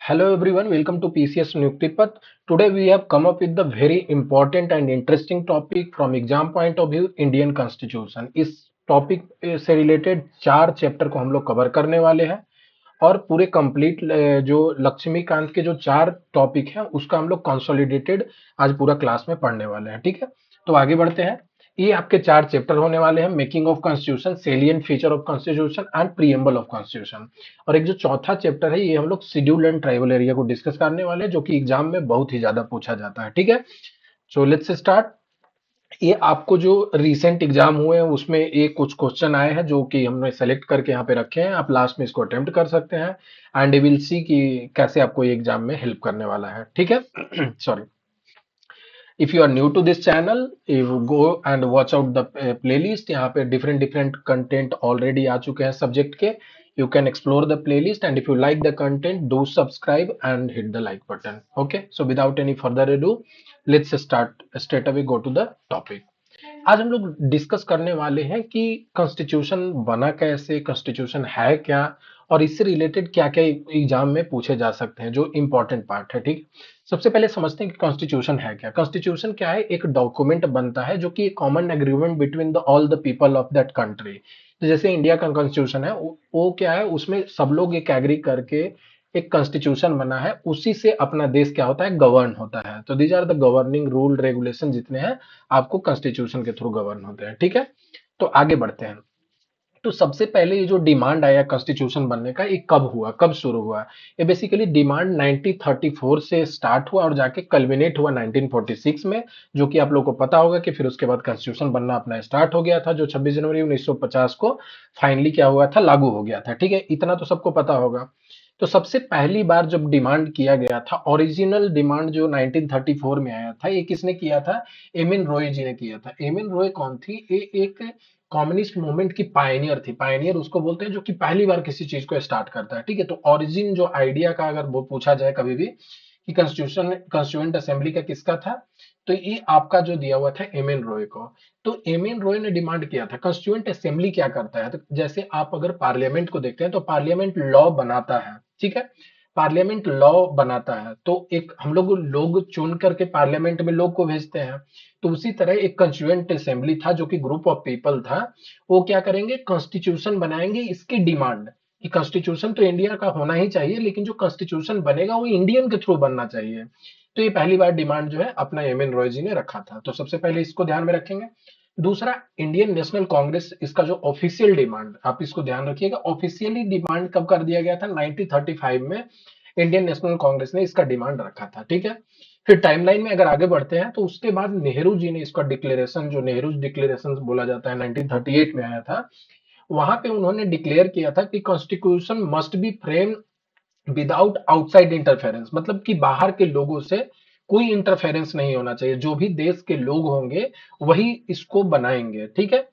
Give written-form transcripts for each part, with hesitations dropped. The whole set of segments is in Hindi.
Hello everyone, welcome to PCS Niyuktipat. Today we have come up with the very important and interesting topic from exam point of view, Indian Constitution. इस टॉपिक से रिलेटेड चार चैप्टर को हम लोग कवर करने वाले हैं और पूरे कंप्लीट जो लक्ष्मीकांत के जो चार टॉपिक हैं उसका हम लोग कंसोलिडेटेड आज पूरा क्लास में पढ़ने वाले हैं। ठीक है, तो आगे बढ़ते हैं। ये आपके चार चैप्टर होने वाले हैं, making of constitution, salient feature of constitution and preamble of constitution. और एक जो चौथा चैप्टर है ये हम लोग शेड्यूल एंड ट्राइबल एरिया को डिस्कस करने वाले हैं, जो कि एग्जाम में बहुत ही ज्यादा पूछा जाता है। ठीक है, सो लेट्स स्टार्ट। ये आपको जो रिसेंट एग्जाम हुए हैं उसमें ये कुछ क्वेश्चन आए हैं जो कि हमने सेलेक्ट करके यहाँ पे रखे हैं। आप लास्ट में इसको अटेम्प्ट कर सकते हैं एंड विल सी कि कैसे आपको ये एग्जाम में हेल्प करने वाला है। ठीक है, sorry. If you are new to this channel, you go and watch out the playlist. यहाँ पे different different content already आ चुके हैं subject के. You can explore the playlist and if you like the content, do subscribe and hit the like button. Okay. So without any further ado, let's start straight away. Go to the topic. आज हम लोग डिस्कस करने वाले हैं कि कॉन्स्टिट्यूशन बना कैसे, कॉन्स्टिट्यूशन है क्या और इससे रिलेटेड क्या क्या एग्जाम में पूछे जा सकते हैं, जो इंपॉर्टेंट पार्ट है। ठीक, सबसे पहले समझते हैं कि कॉन्स्टिट्यूशन है क्या। कॉन्स्टिट्यूशन क्या है? एक डॉक्यूमेंट बनता है जो कि common agreement between the all the people of that country. तो जैसे इंडिया का कॉन्स्टिट्यूशन है वो क्या है, उसमें सब लोग एक एग्री करके एक कॉन्स्टिट्यूशन बना है, उसी से अपना देश क्या होता है, गवर्न होता है। तो these are the governing rule regulation जितने हैं आपको कॉन्स्टिट्यूशन के थ्रू गवर्न होते हैं। ठीक है, तो आगे बढ़ते हैं। तो सबसे पहले ये जो डिमांड आया कॉन्स्टिट्यूशन बनने का, ये कब हुआ, कब शुरू हुआ? ये बेसिकली डिमांड 1934 से स्टार्ट हुआ और जाके कल्मिनेट हुआ 1946 में, जो कि आप लोग को पता होगा कि फिर उसके बाद कॉन्स्टिट्यूशन बनना अपना स्टार्ट हो गया था, जो 26 जनवरी 1950 को फाइनली क्या हुआ था, लागू हो गया था। ठीक है, इतना तो सबको पता होगा। तो सबसे पहली बार जब डिमांड किया गया था, ओरिजिनल डिमांड जो 1934 में आया था, ये किसने किया था? एम एन रॉय जी ने किया था। एम एन रॉय कौन थी? ये एक कम्युनिस्ट मूवमेंट की पायनियर थी। पायनियर उसको बोलते हैं जो कि पहली बार किसी चीज को स्टार्ट करता है। ठीक है, तो ओरिजिन जो आइडिया का अगर वो पूछा जाए कभी भी कि कॉन्स्टिट्यूएंट असेंबली का किसका था, तो ये आपका जो दिया हुआ था एम एन रॉय को। तो एम एन रॉय ने डिमांड किया था। कॉन्स्टिट्यूएंट असेंबली क्या करता है? तो जैसे आप अगर पार्लियामेंट को देखते हैं तो पार्लियामेंट लॉ बनाता है। ठीक है, पार्लियामेंट लॉ बनाता है, तो एक हम लोग चुन करके पार्लियामेंट में लोग को भेजते हैं। तो उसी तरह एक कॉन्स्टिट्यूएंट असेंबली था जो कि ग्रुप ऑफ पीपल था। वो क्या करेंगे, कॉन्स्टिट्यूशन बनाएंगे। इसकी डिमांड कि कॉन्स्टिट्यूशन तो इंडिया का होना ही चाहिए, लेकिन जो कॉन्स्टिट्यूशन बनेगा वो इंडियन के थ्रू बनना चाहिए। तो ये पहली बार डिमांड जो है अपना एम एन रॉय जी ने रखा था। तो सबसे पहले इसको ध्यान में रखेंगे। दूसरा, इंडियन नेशनल कांग्रेस, इसका जो ऑफिशियल डिमांड, आप इसको ध्यान रखिएगा, ऑफिशियली डिमांड कब कर दिया गया था? 1935 में इंडियन नेशनल कांग्रेस ने इसका डिमांड रखा था। ठीक है, फिर टाइमलाइन में अगर आगे बढ़ते हैं तो उसके बाद नेहरू जी ने इसका डिक्लेरेशन, जो नेहरू डिक्लेरेशन बोला जाता है, 1938 में आया था। वहां पे उन्होंने डिक्लेयर किया था कि constitution must be frame without outside interference, मतलब कि बाहर के लोगों से कोई इंटरफेरेंस नहीं होना चाहिए। जो भी देश के लोग होंगे वही इसको बनाएंगे। ठीक है,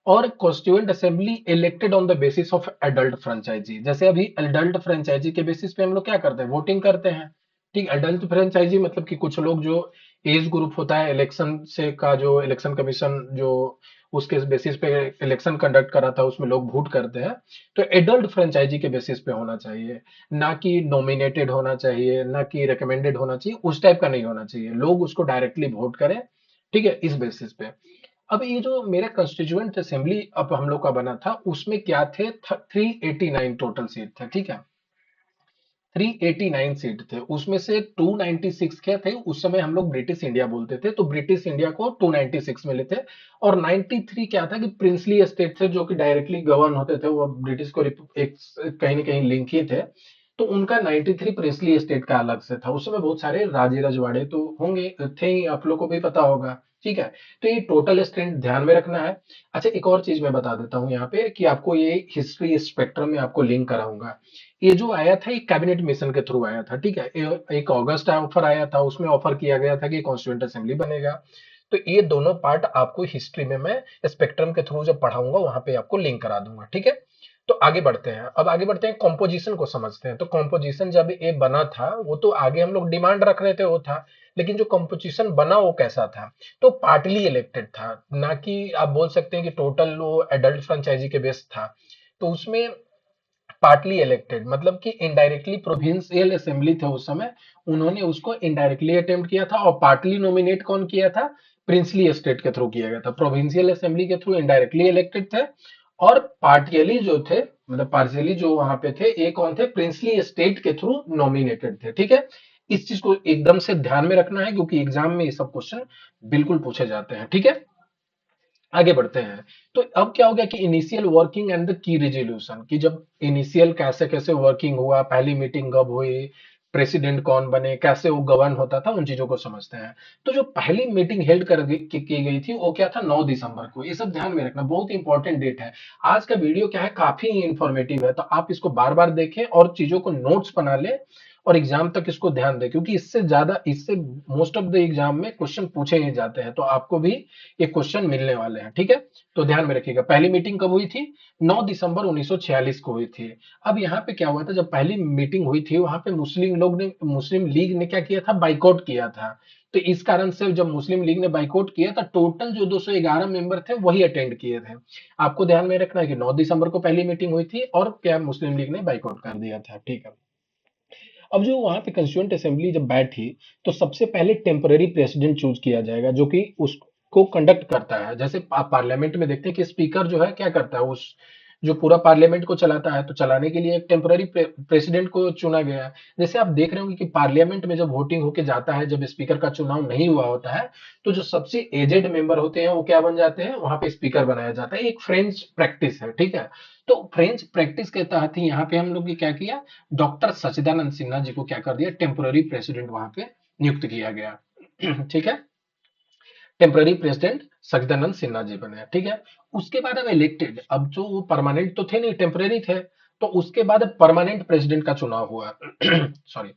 और constituent assembly elected on the basis of adult franchise. जैसे अभी एडल्ट फ्रेंचाइजी के बेसिस पे हम लोग क्या करते हैं, वोटिंग करते हैं। ठीक, एडल्ट फ्रेंचाइजी मतलब कि कुछ लोग जो एज ग्रुप होता है, इलेक्शन से का जो इलेक्शन कमीशन जो उसके बेसिस पे इलेक्शन कंडक्ट करा था उसमें लोग वोट करते हैं। तो एडल्ट फ्रेंचाइजी के बेसिस पे होना चाहिए, ना कि नॉमिनेटेड होना चाहिए, ना कि रिकमेंडेड होना चाहिए, उस टाइप का नहीं होना चाहिए। लोग उसको डायरेक्टली वोट करें। ठीक है, इस बेसिस पे। अब ये जो मेरा कंस्टिट्यूएंट असेंबली अब हम लोग का बना था, उसमें क्या थे, 389 टोटल सीट थे। ठीक है, 389 सीट थे, उसमें से 296 क्या थे, उस समय हम लोग ब्रिटिश इंडिया बोलते थे, तो ब्रिटिश इंडिया को 296 मिले थे। और 93 क्या था कि प्रिंसली स्टेट थे जो कि डायरेक्टली गवर्न होते थे, वो ब्रिटिश को एक कहीं ना कहीं लिंक ही थे। तो उनका 93 प्रिंसली स्टेट का अलग से था। उस समय बहुत सारे राजे रजवाड़े तो होंगे, थे ही, आप लोग को भी पता होगा। ठीक है, तो ये टोटल स्ट्रेंथ ध्यान में रखना है। अच्छा, एक और चीज मैं बता देता हूँ यहाँ पे कि आपको ये हिस्ट्री स्पेक्ट्रम में आपको लिंक कराऊंगा। ये जो आया था एक कैबिनेट मिशन के थ्रू आया था। ठीक है, एक अगस्त ऑफर आया था, उसमें ऑफर किया गया था कि कॉन्स्टिट्यूएंट असेंबली बनेगा। तो ये दोनों पार्ट आपको हिस्ट्री में मैं स्पेक्ट्रम के थ्रू जब पढ़ाऊंगा वहां पे आपको लिंक करा दूंगा। ठीक है, तो आगे बढ़ते हैं। अब आगे बढ़ते हैं, कॉम्पोजिशन को समझते हैं। तो कॉम्पोजिशन जब ये बना था, वो तो आगे हम लोग डिमांड रख रहे थे वो था, लेकिन जो कॉम्पोजिशन बना वो कैसा था? तो पार्टली इलेक्टेड था, ना कि आप बोल सकते हैं कि टोटल वो एडल्ट फ्रेंचाइजी के बेस था। तो उसमें पार्टली इलेक्टेड मतलब कि इनडायरेक्टली प्रोविंशियल असेंबली थे उस समय, उन्होंने उसको इनडायरेक्टली अटेम्प्ट किया था, और पार्टली नॉमिनेट कौन किया था, प्रिंसली स्टेट के थ्रू किया गया था। प्रोविंशियल असेंबली के थ्रू इनडायरेक्टली इलेक्टेड थे, और पार्टियली जो थे मतलब पार्शियली जो वहां पे थे, ये कौन थे, प्रिंसली स्टेट के थ्रू नॉमिनेटेड थे। ठीक है, इस चीज को एकदम से ध्यान में रखना है, क्योंकि एग्जाम में ये सब क्वेश्चन बिल्कुल पूछे जाते हैं। ठीक है, आगे बढ़ते हैं। तो अब क्या हो गया कि initial working and the key resolution, कि जब इनिशियल कैसे कैसे वर्किंग हुआ, पहली मीटिंग कब हुई, प्रेसिडेंट कौन बने, कैसे वो गवर्न होता था, उन चीजों को समझते हैं। तो जो पहली मीटिंग हेल्ड की गई थी वो क्या था, 9 दिसंबर को। ये सब ध्यान में रखना, बहुत इंपॉर्टेंट डेट है। आज का वीडियो क्या है, काफी इंफॉर्मेटिव है, तो आप इसको बार बार देखें और चीजों को नोट्स बना ले, और एग्जाम तक इसको ध्यान दें, क्योंकि इससे मोस्ट ऑफ द एग्जाम में क्वेश्चन पूछे ही जाते हैं, तो आपको भी ये क्वेश्चन मिलने वाले हैं। ठीक है, तो ध्यान में रखिएगा। पहली मीटिंग कब हुई थी, 9 दिसंबर 1946 को हुई थी। अब यहाँ पे क्या हुआ था, जब पहली मीटिंग हुई थी वहां पे मुस्लिम लीग ने क्या किया था, बाइकआउट किया था। तो इस कारण से जब मुस्लिम लीग ने बाइकआउट किया था, टोटल जो 211 मेंबर थे वही अटेंड किए थे। आपको ध्यान में रखना है कि 9 दिसंबर को पहली मीटिंग हुई थी, और क्या मुस्लिम लीग ने बाइकआउट कर दिया था। ठीक है, अब जो वहां पे कंस्टिट्यूएंट असेंबली जब बैठी, तो सबसे पहले टेम्पररी प्रेसिडेंट चूज किया जाएगा, जो कि उसको कंडक्ट करता है। जैसे आप पार्लियामेंट में देखते हैं कि स्पीकर जो है क्या करता है, उस जो पूरा पार्लियामेंट को चलाता है, तो चलाने के लिए एक टेम्पररी प्रेसिडेंट को चुना गया है। जैसे आप देख रहे होंगे कि पार्लियामेंट में जब वोटिंग होके जाता है, जब स्पीकर का चुनाव नहीं हुआ होता है, तो जो सबसे एजेड मेंबर होते हैं वो क्या बन जाते हैं, वहां पे स्पीकर बनाया जाता है। एक फ्रेंच प्रैक्टिस है। ठीक है, तो फ्रेंच प्रैक्टिस के तहत ही यहाँ पे हम लोग ने क्या किया, डॉक्टर सच्चिदानंद सिन्हा जी को क्या कर दिया, टेम्पोररी प्रेसिडेंट वहां पे नियुक्त किया गया। ठीक है, टेम्पररी प्रेसिडेंट सच्चिदानंद सिन्हा जी बने। ठीक है, उसके बाद अब इलेक्टेड, अब जो वो परमानेंट तो थे नहीं, टेम्पररी थे, तो उसके बाद परमानेंट प्रेसिडेंट का चुनाव हुआ। सॉरी,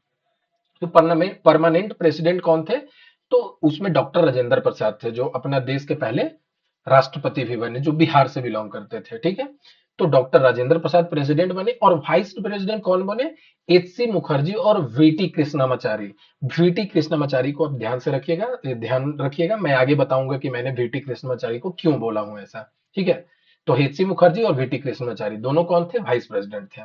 तो परमानेंट प्रेसिडेंट कौन थे, तो उसमें डॉक्टर राजेंद्र प्रसाद थे, जो अपना देश के पहले राष्ट्रपति भी बने, जो बिहार से बिलोंग करते थे। ठीक है, तो डॉक्टर राजेंद्र प्रसाद प्रेसिडेंट बने, और वाइस प्रेसिडेंट कौन बने, एच सी मुखर्जी और वीटी कृष्णामाचारी। वीटी कृष्णामाचारी को आप ध्यान से रखिएगा, ध्यान रखिएगा, मैं आगे बताऊंगा कि मैंने वीटी कृष्णामाचारी को क्यों बोला हूं ऐसा। ठीक है, तो एच सी मुखर्जी और वीटी कृष्णामाचारी दोनों कौन थे, वाइस प्रेसिडेंट थे।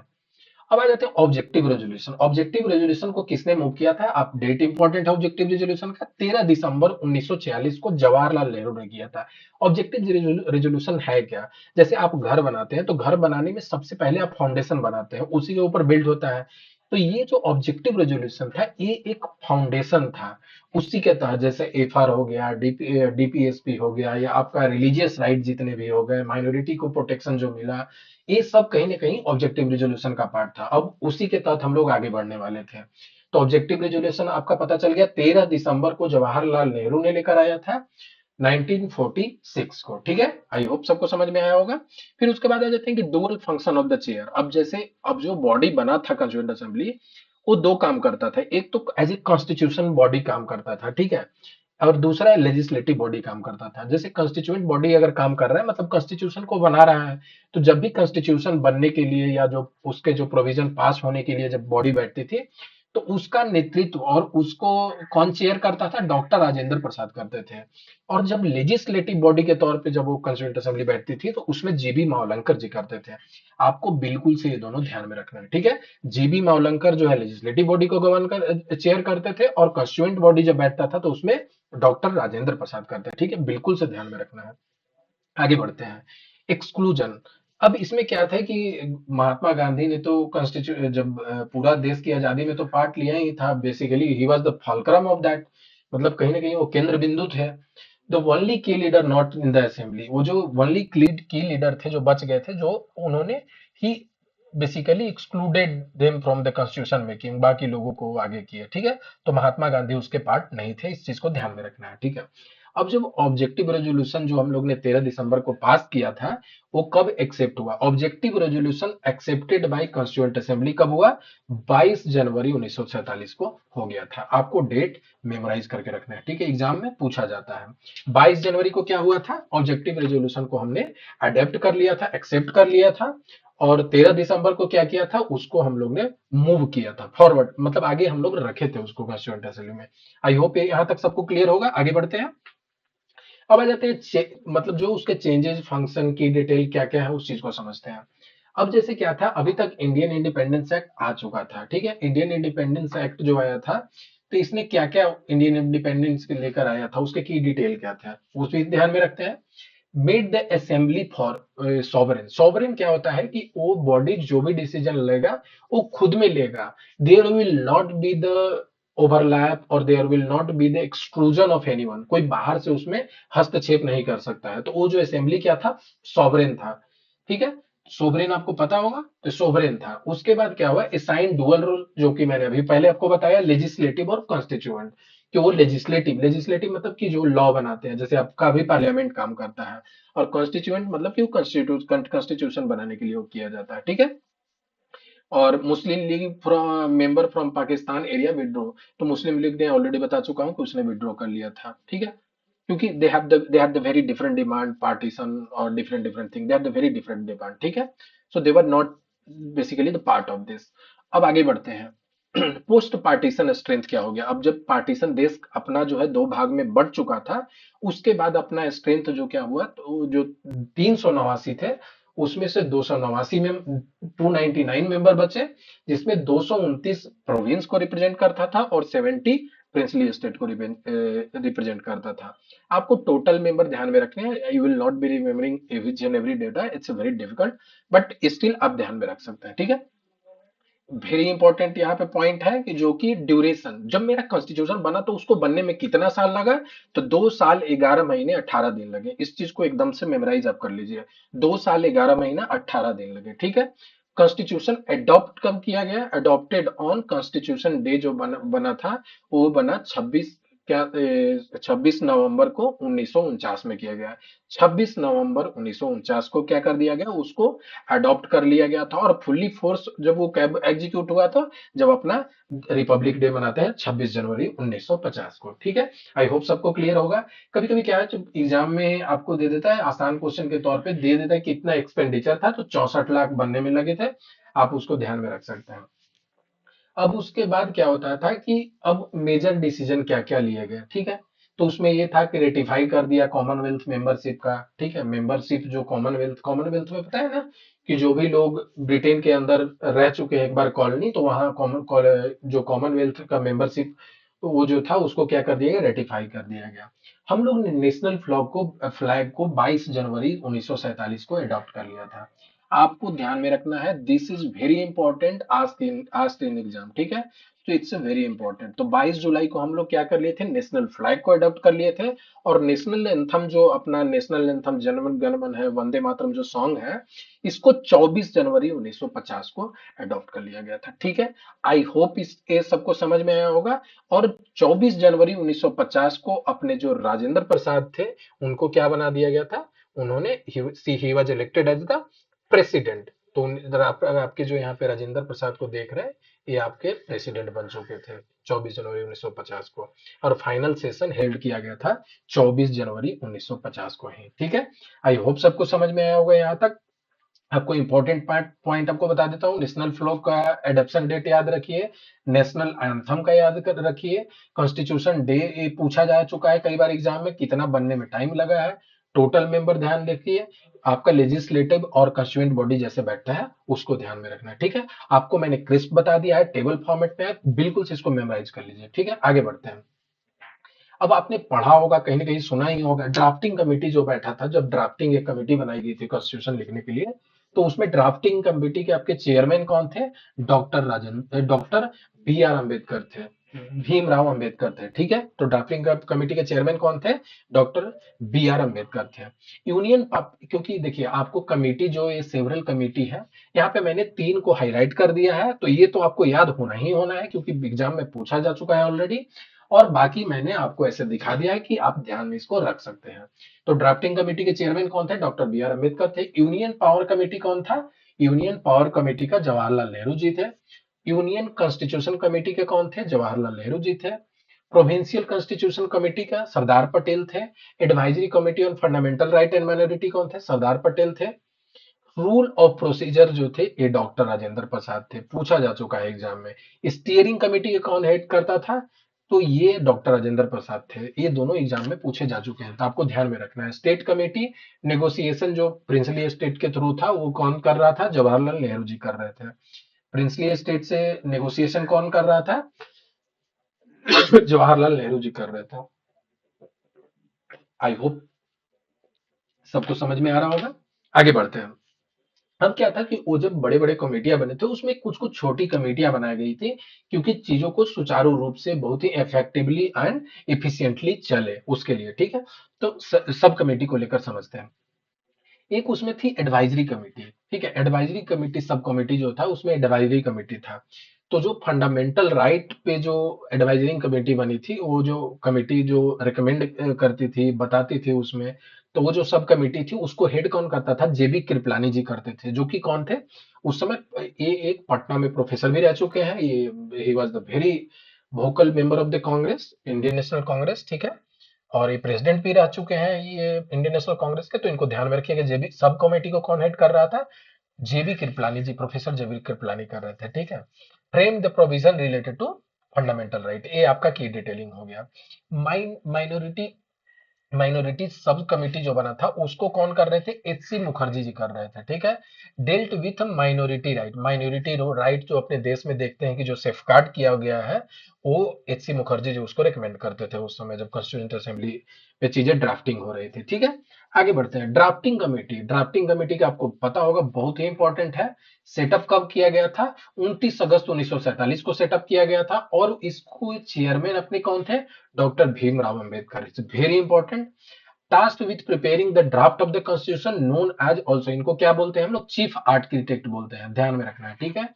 अब आ जाते हैं ऑब्जेक्टिव रेजोल्यूशन। ऑब्जेक्टिव रेजोल्यूशन को किसने मूव किया था, आप डेट इंपॉर्टेंट है ऑब्जेक्टिव रेजोल्यूशन का, 13 दिसंबर 1946 को जवाहरलाल नेहरू ने किया था। ऑब्जेक्टिव रेजोल्यूशन है क्या, जैसे आप घर बनाते हैं, तो घर बनाने में सबसे पहले आप फाउंडेशन बनाते हैं, उसी के ऊपर बिल्ड होता है। तो ये जो ऑब्जेक्टिव रेजोल्यूशन था, ये एक फाउंडेशन था। उसी के तहत जैसे एफआर हो गया, डीपीएसपी हो गया, या आपका रिलीजियस राइट जितने भी हो गए, माइनॉरिटी को प्रोटेक्शन जो मिला, ये सब कहीं ना कहीं ऑब्जेक्टिव रिजोल्यूशन का पार्ट था। अब उसी के तहत हम लोग आगे बढ़ने वाले थे। तो ऑब्जेक्टिव रिजोल्यूशन आपका पता चल गया, 13 दिसंबर को जवाहरलाल नेहरू ने लेकर आया था, 1946 को। ठीक है, आई होप सबको समझ में आया होगा। फिर उसके बाद आ जाते हैं कि dual function of the chair. अब जैसे अब जो बॉडी बना था कंस्टिट्यूएंट असेंबली, वो दो काम करता था, एक तो एज ए कॉन्स्टिट्यूशन बॉडी काम करता था। ठीक है, और दूसरा लेजिस्लेटिव बॉडी काम करता था। जैसे कॉन्स्टिट्यूएंट बॉडी अगर काम कर रहा है, मतलब कॉन्स्टिट्यूशन को बना रहा है, तो जब भी कॉन्स्टिट्यूशन बनने के लिए या जो उसके जो प्रोविजन पास होने के लिए जब बॉडी बैठती थी, तो उसका नेतृत्व और उसको कौन चेयर करता था, डॉक्टर राजेंद्र प्रसाद करते थे। और जब लेजिस्लेटिव बॉडी के तौर पे जब वो कंस्टिट्यूंट असेंबली बैठती थी, तो उसमें जीबी मावलंकर जी करते थे। आपको बिल्कुल से ये दोनों ध्यान में रखना है। ठीक है, जीबी मावलंकर जो है लेजिस्लेटिव बॉडी को गवर्न कर चेयर करते थे, और कंस्टिट्यूएंट बॉडी जब बैठता था तो उसमें डॉक्टर राजेंद्र प्रसाद करते हैं। ठीक है, बिल्कुल से ध्यान में रखना है। आगे बढ़ते हैं, एक्सक्लूजन। अब इसमें क्या था कि महात्मा गांधी ने तो कॉन्स्टिट्यूट जब पूरा देश की आजादी में तो पार्ट लिया ही था, बेसिकली ही was the fulcrum of that, मतलब कहीं ना कहीं वो केंद्र बिंदु थे। The only key leader not in the assembly, वो जो ओनली की लीडर थे जो बच गए थे, जो उन्होंने ही basically excluded them from the constitution making, बाकी लोगों को आगे किया। ठीक है, तो महात्मा गांधी उसके पार्ट नहीं थे, इस चीज को ध्यान में रखना है। ठीक है, अब जब ऑब्जेक्टिव रेजोल्यूशन जो हम लोग ने 13 दिसंबर को पास किया था, वो कब एक्सेप्ट हुआ, objective resolution accepted by constituent assembly कब हुआ, 22 जनवरी 1947 को हो गया था। आपको डेट मेमोराइज करके रखना है। ठीक है, एग्जाम में पूछा जाता है। 22 जनवरी को क्या हुआ था, ऑब्जेक्टिव रेजोल्यूशन को हमने अडेप्ट कर लिया था, एक्सेप्ट कर लिया था, और 13 दिसंबर को क्या किया था, उसको हम लोग ने मूव किया था फॉरवर्ड, मतलब आगे हम लोग रखे थे उसको कॉन्स्टिट्यूएंट असेंबली में। आई होप ये यहां तक सबको क्लियर होगा। आगे बढ़ते हैं, अब आ जाते हैं मतलब जो उसके चेंजेस, फंक्शन की डिटेल क्या क्या है, उस चीज को समझते हैं। अब जैसे क्या था, अभी तक इंडियन इंडिपेंडेंस एक्ट आ चुका था, ठीक है। इंडियन इंडिपेंडेंस एक्ट जो आया था, तो इसने क्या क्या इंडियन इंडिपेंडेंस के लेकर आया था, उसके की डिटेल क्या था, उस भी ध्यान में रखते हैं। Made the assembly for sovereign. Sovereign क्या होता है कि वो बॉडी जो भी डिसीजन लेगा वो खुद में लेगा। There will not be the overlap और there will not be the exclusion of anyone, कोई बाहर से उसमें हस्तक्षेप नहीं कर सकता है। तो वो जो असेंबली क्या था, सॉवरेन था, ठीक है। सोवरेन आपको पता होगा, तो सोवरेन था। उसके बाद क्या हुआ, असाइन डुअल रूल, जो कि मैंने अभी पहले आपको बताया, लेजिस्लेटिव और कॉन्स्टिट्यूएंट। कि वो लेजिस्लेटिव, लेजिस्लेटिव मतलब कि जो लॉ बनाते हैं, जैसे आपका भी पार्लियामेंट काम करता है। और कॉन्स्टिट्यूएंट मतलब कि वो कॉन्स्टिट्यूशन बनाने के लिए वो किया जाता है, ठीक है। और Muslim League from member from Pakistan area withdraw. तो मुस्लिम लीग ने ऑलरेडी बता चुका हूं कि उसने विड्रॉ कर लिया था, ठीक है। क्योंकि they have the very different demand, partition और different different thing, they have the very different demand, ठीक है। So they were not basically the part of this. अब आगे बढ़ते हैं। पोस्ट पार्टीशन स्ट्रेंथ क्या हो गया, अब जब पार्टीशन देश अपना जो है दो भाग में बढ़ चुका था, उसके बाद अपना स्ट्रेंथ जो क्या हुआ, तो जो 389 थे, उसमें से 289 में 299 मेंबर बचे, जिसमें 229 प्रोविंस को रिप्रेजेंट करता था और 70 प्रिंसली स्टेट को रिप्रेजेंट करता था। आपको टोटल मेंबर ध्यान में रखने हैं, you will not be remembering every and every data, it's very difficult, but still आप ध्यान में रख सकते हैं, ठीक है। वेरी इंपॉर्टेंट यहाँ पे पॉइंट है कि जो कि ड्यूरेशन, जब मेरा कॉन्स्टिट्यूशन बना तो उसको बनने में कितना साल लगा, तो 2 साल 11 महीने 18 दिन लगे। इस चीज को एकदम से मेमोराइज आप कर लीजिए, 2 साल 11 महीना 18 दिन लगे, ठीक है। कॉन्स्टिट्यूशन अडॉप्ट कब किया गया, अडॉप्टेड ऑन कॉन्स्टिट्यूशन डे, जो बना था, वो बना 26 नवंबर को 1949 में किया गया। 26 नवंबर 1949 को क्या कर दिया गया, उसको अडॉप्ट कर लिया गया था। और फुल्ली फोर्स जब वो कैब एग्जीक्यूट हुआ था, जब अपना रिपब्लिक डे मनाते हैं 26 जनवरी 1950 को, ठीक है। आई होप सबको क्लियर होगा। कभी कभी क्या है, जब एग्जाम में आपको दे देता है आसान क्वेश्चन के तौर पे दे देता है कि इतना एक्सपेंडिचर था, तो 64 लाख बनने में लगे थे, आप उसको ध्यान में रख सकते हैं। अब उसके बाद क्या होता था कि अब मेजर डिसीजन क्या क्या लिए गए, ठीक है। तो उसमें ये था कि रेटिफाई कर दिया कॉमनवेल्थ मेंबरशिप का, ठीक है। मेंबरशिप जो कॉमनवेल्थ, कॉमनवेल्थ में पता है ना, कि जो भी लोग ब्रिटेन के अंदर रह चुके हैं एक बार कॉलोनी, तो वहाँ जो कॉमनवेल्थ का मेंबरशिप वो जो था, उसको क्या कर दिया गया, रेटिफाई कर दिया गया। हम लोग ने नेशनल फ्लैग को 22 जनवरी 1947 को अडॉप्ट कर लिया था। आपको ध्यान में रखना है, this is very important, asked in exam, ठीक है। तो इट्स वेरी इंपॉर्टेंट। तो 22 जुलाई को हम लोग क्या कर लिए थे, नेशनल फ्लैग को अडॉप्ट कर लिए थे। और नेशनल एंथम, जो अपना नेशनल एंथम जनगण गण मन है, वंदे मातरम जो सॉन्ग है, इसको 24 जनवरी 1950 को अडॉप्ट कर लिया गया था, ठीक है। आई होप इस ये सबको समझ में आया होगा। और 24 जनवरी 1950 को अपने जो राजेंद्र प्रसाद थे, उनको क्या बना दिया गया था, उन्होंने ही was elected as the president. तो आपके जो यहाँ पे राजेंद्र प्रसाद को देख रहे हैं, ये आपके प्रेसिडेंट बन चुके थे 24 जनवरी 1950 को। और फाइनल सेशन हेल्ड किया गया था 24 जनवरी 1950 को ही, ठीक है। आई होप सबको समझ में आया होगा यहाँ तक। आपको इंपॉर्टेंट पॉइंट आपको बता देता हूँ, नेशनल फ्लैग का एडॉप्शन डेट याद रखिए, नेशनल एंथम का याद कर रखिए, कॉन्स्टिट्यूशन डे पूछा जा चुका है कई बार एग्जाम में, कितना बनने में टाइम लगा है, टोटल मेंबर ध्यान रखिए, आपका लेजिस्लेटिव और कंस्टिट्यूएंट बॉडी जैसे बैठता है उसको ध्यान में रखना है, ठीक है। आपको मैंने क्रिस्प बता दिया है, टेबल फॉर्मेट में है, बिल्कुल से इसको मेमोराइज कर लीजिए, ठीक है। आगे बढ़ते हैं। अब आपने पढ़ा होगा, कहीं ना कहीं सुना ही होगा, ड्राफ्टिंग कमेटी जो बैठा था, जब ड्राफ्टिंग एक कमेटी बनाई गई थी कॉन्स्टिट्यूशन लिखने के लिए, तो उसमें ड्राफ्टिंग कमेटी के आपके चेयरमैन कौन थे, डॉक्टर बी आर अम्बेडकर थे, भीमराव अंबेडकर थे, ठीक है। तो ड्राफ्टिंग कमेटी के चेयरमैन कौन थे, डॉक्टर बी आर अम्बेडकर थे। क्योंकि देखिए, आपको कमेटी जो ये सेवरल कमेटी है, यहाँ पे मैंने 3 को हाईलाइट कर दिया है, तो ये तो आपको याद होना ही होना है, क्योंकि एग्जाम में पूछा जा चुका है ऑलरेडी। और बाकी मैंने आपको ऐसे दिखा दिया है कि आप ध्यान में इसको रख सकते हैं। तो ड्राफ्टिंग कमेटी के चेयरमैन कौन थे, डॉक्टर बी आर अम्बेडकर थे। यूनियन पावर कमेटी कौन था, यूनियन पावर कमेटी का जवाहरलाल नेहरू जी थे। यूनियन कॉन्स्टिट्यूशन कमेटी के कौन थे, जवाहरलाल नेहरू जी थे। प्रोविंशियल कॉन्स्टिट्यूशन कमेटी का सरदार पटेल थे। Advisory committee on fundamental right and minority कौन थे, सरदार पटेल थे। रूल ऑफ प्रोसीजर जो थे, ये डॉक्टर राजेंद्र प्रसाद थे, पूछा जा चुका है एग्जाम में। स्टीयरिंग कमेटी कौन हेड करता था, तो ये डॉक्टर राजेंद्र प्रसाद थे, ये दोनों एग्जाम में पूछे जा चुके हैं, तो आपको ध्यान में रखना है। स्टेट कमेटी नेगोशिएशन जो प्रिंसली स्टेट के थ्रू था, वो कौन कर रहा था? जवाहरलाल नेहरू जी कर रहे थे। प्रिंसली स्टेट से नेगोशिएशन कौन कर रहा था? जवाहरलाल नेहरू जी कर रहे थे। आई होप सबको समझ में आ रहा होगा। आगे बढ़ते हैं। अब क्या था कि वो जब बड़े बड़े कमेटियां बने थे, उसमें कुछ कुछ छोटी कमेटियां बनाई गई थी, क्योंकि चीजों को सुचारू रूप से बहुत ही इफेक्टिवली एंड इफिशिएंटली चले उसके लिए, ठीक है। तो सब कमेटी को लेकर समझते हैं। एक उसमें थी एडवाइजरी कमेटी, ठीक है। एडवाइजरी कमेटी सब कमेटी जो था, उसमें एडवाइजरी कमेटी था। तो जो फंडामेंटल राइट पे जो एडवाइजरी कमेटी बनी थी, वो जो कमेटी जो रिकमेंड करती थी, बताती थी उसमें, तो वो जो सब कमेटी थी, उसको हेड कौन करता था? जेबी कृपलानी जी करते थे, जो कि कौन थे उस समय? ये एक पटना में प्रोफेसर भी रह चुके हैं, ये he was the very vocal member of the Congress, Indian national Congress, ठीक है। और ये प्रेसिडेंट भी रह चुके हैं ये इंडियन नेशनल कांग्रेस के, तो इनको ध्यान में रखिएगा। जेबी सब कमेटी को कौन हेड कर रहा था? J B Kripalani ji, professor J B Kripalani कर रहे थे, ठीक है। Frame the provision related to fundamental right, ये आपका की डिटेलिंग हो गया। माइनॉरिटी माइनॉरिटी सब कमेटी जो बना था, उसको कौन कर रहे थे? एच.सी. मुखर्जी जी कर रहे थे, ठीक है। डेल्ट विथ माइनॉरिटी राइट जो अपने देश में देखते हैं कि जो सेफगार्ड किया गया है, वो एच.सी. मुखर्जी जी उसको रिकमेंड करते थे उस समय, जब कॉन्स्टिट्यूएंट असेंबली में चीजें ड्राफ्टिंग हो रही थी, ठीक है। आगे बढ़ते हैं। ड्राफ्टिंग कमेटी का आपको पता होगा, बहुत ही इंपॉर्टेंट है। सेटअप कब किया गया था? 29 अगस्त 1947 को सेटअप किया गया था, और इसको चेयरमैन अपने कौन थे? Doctor Bhimrao Ambedkar. It's very important. Task with preparing the draft of the constitution known as also, इनको क्या बोलते हैं हम लोग? चीफ आर्किटेक्ट बोलते हैं, ध्यान में रखना है, ठीक है।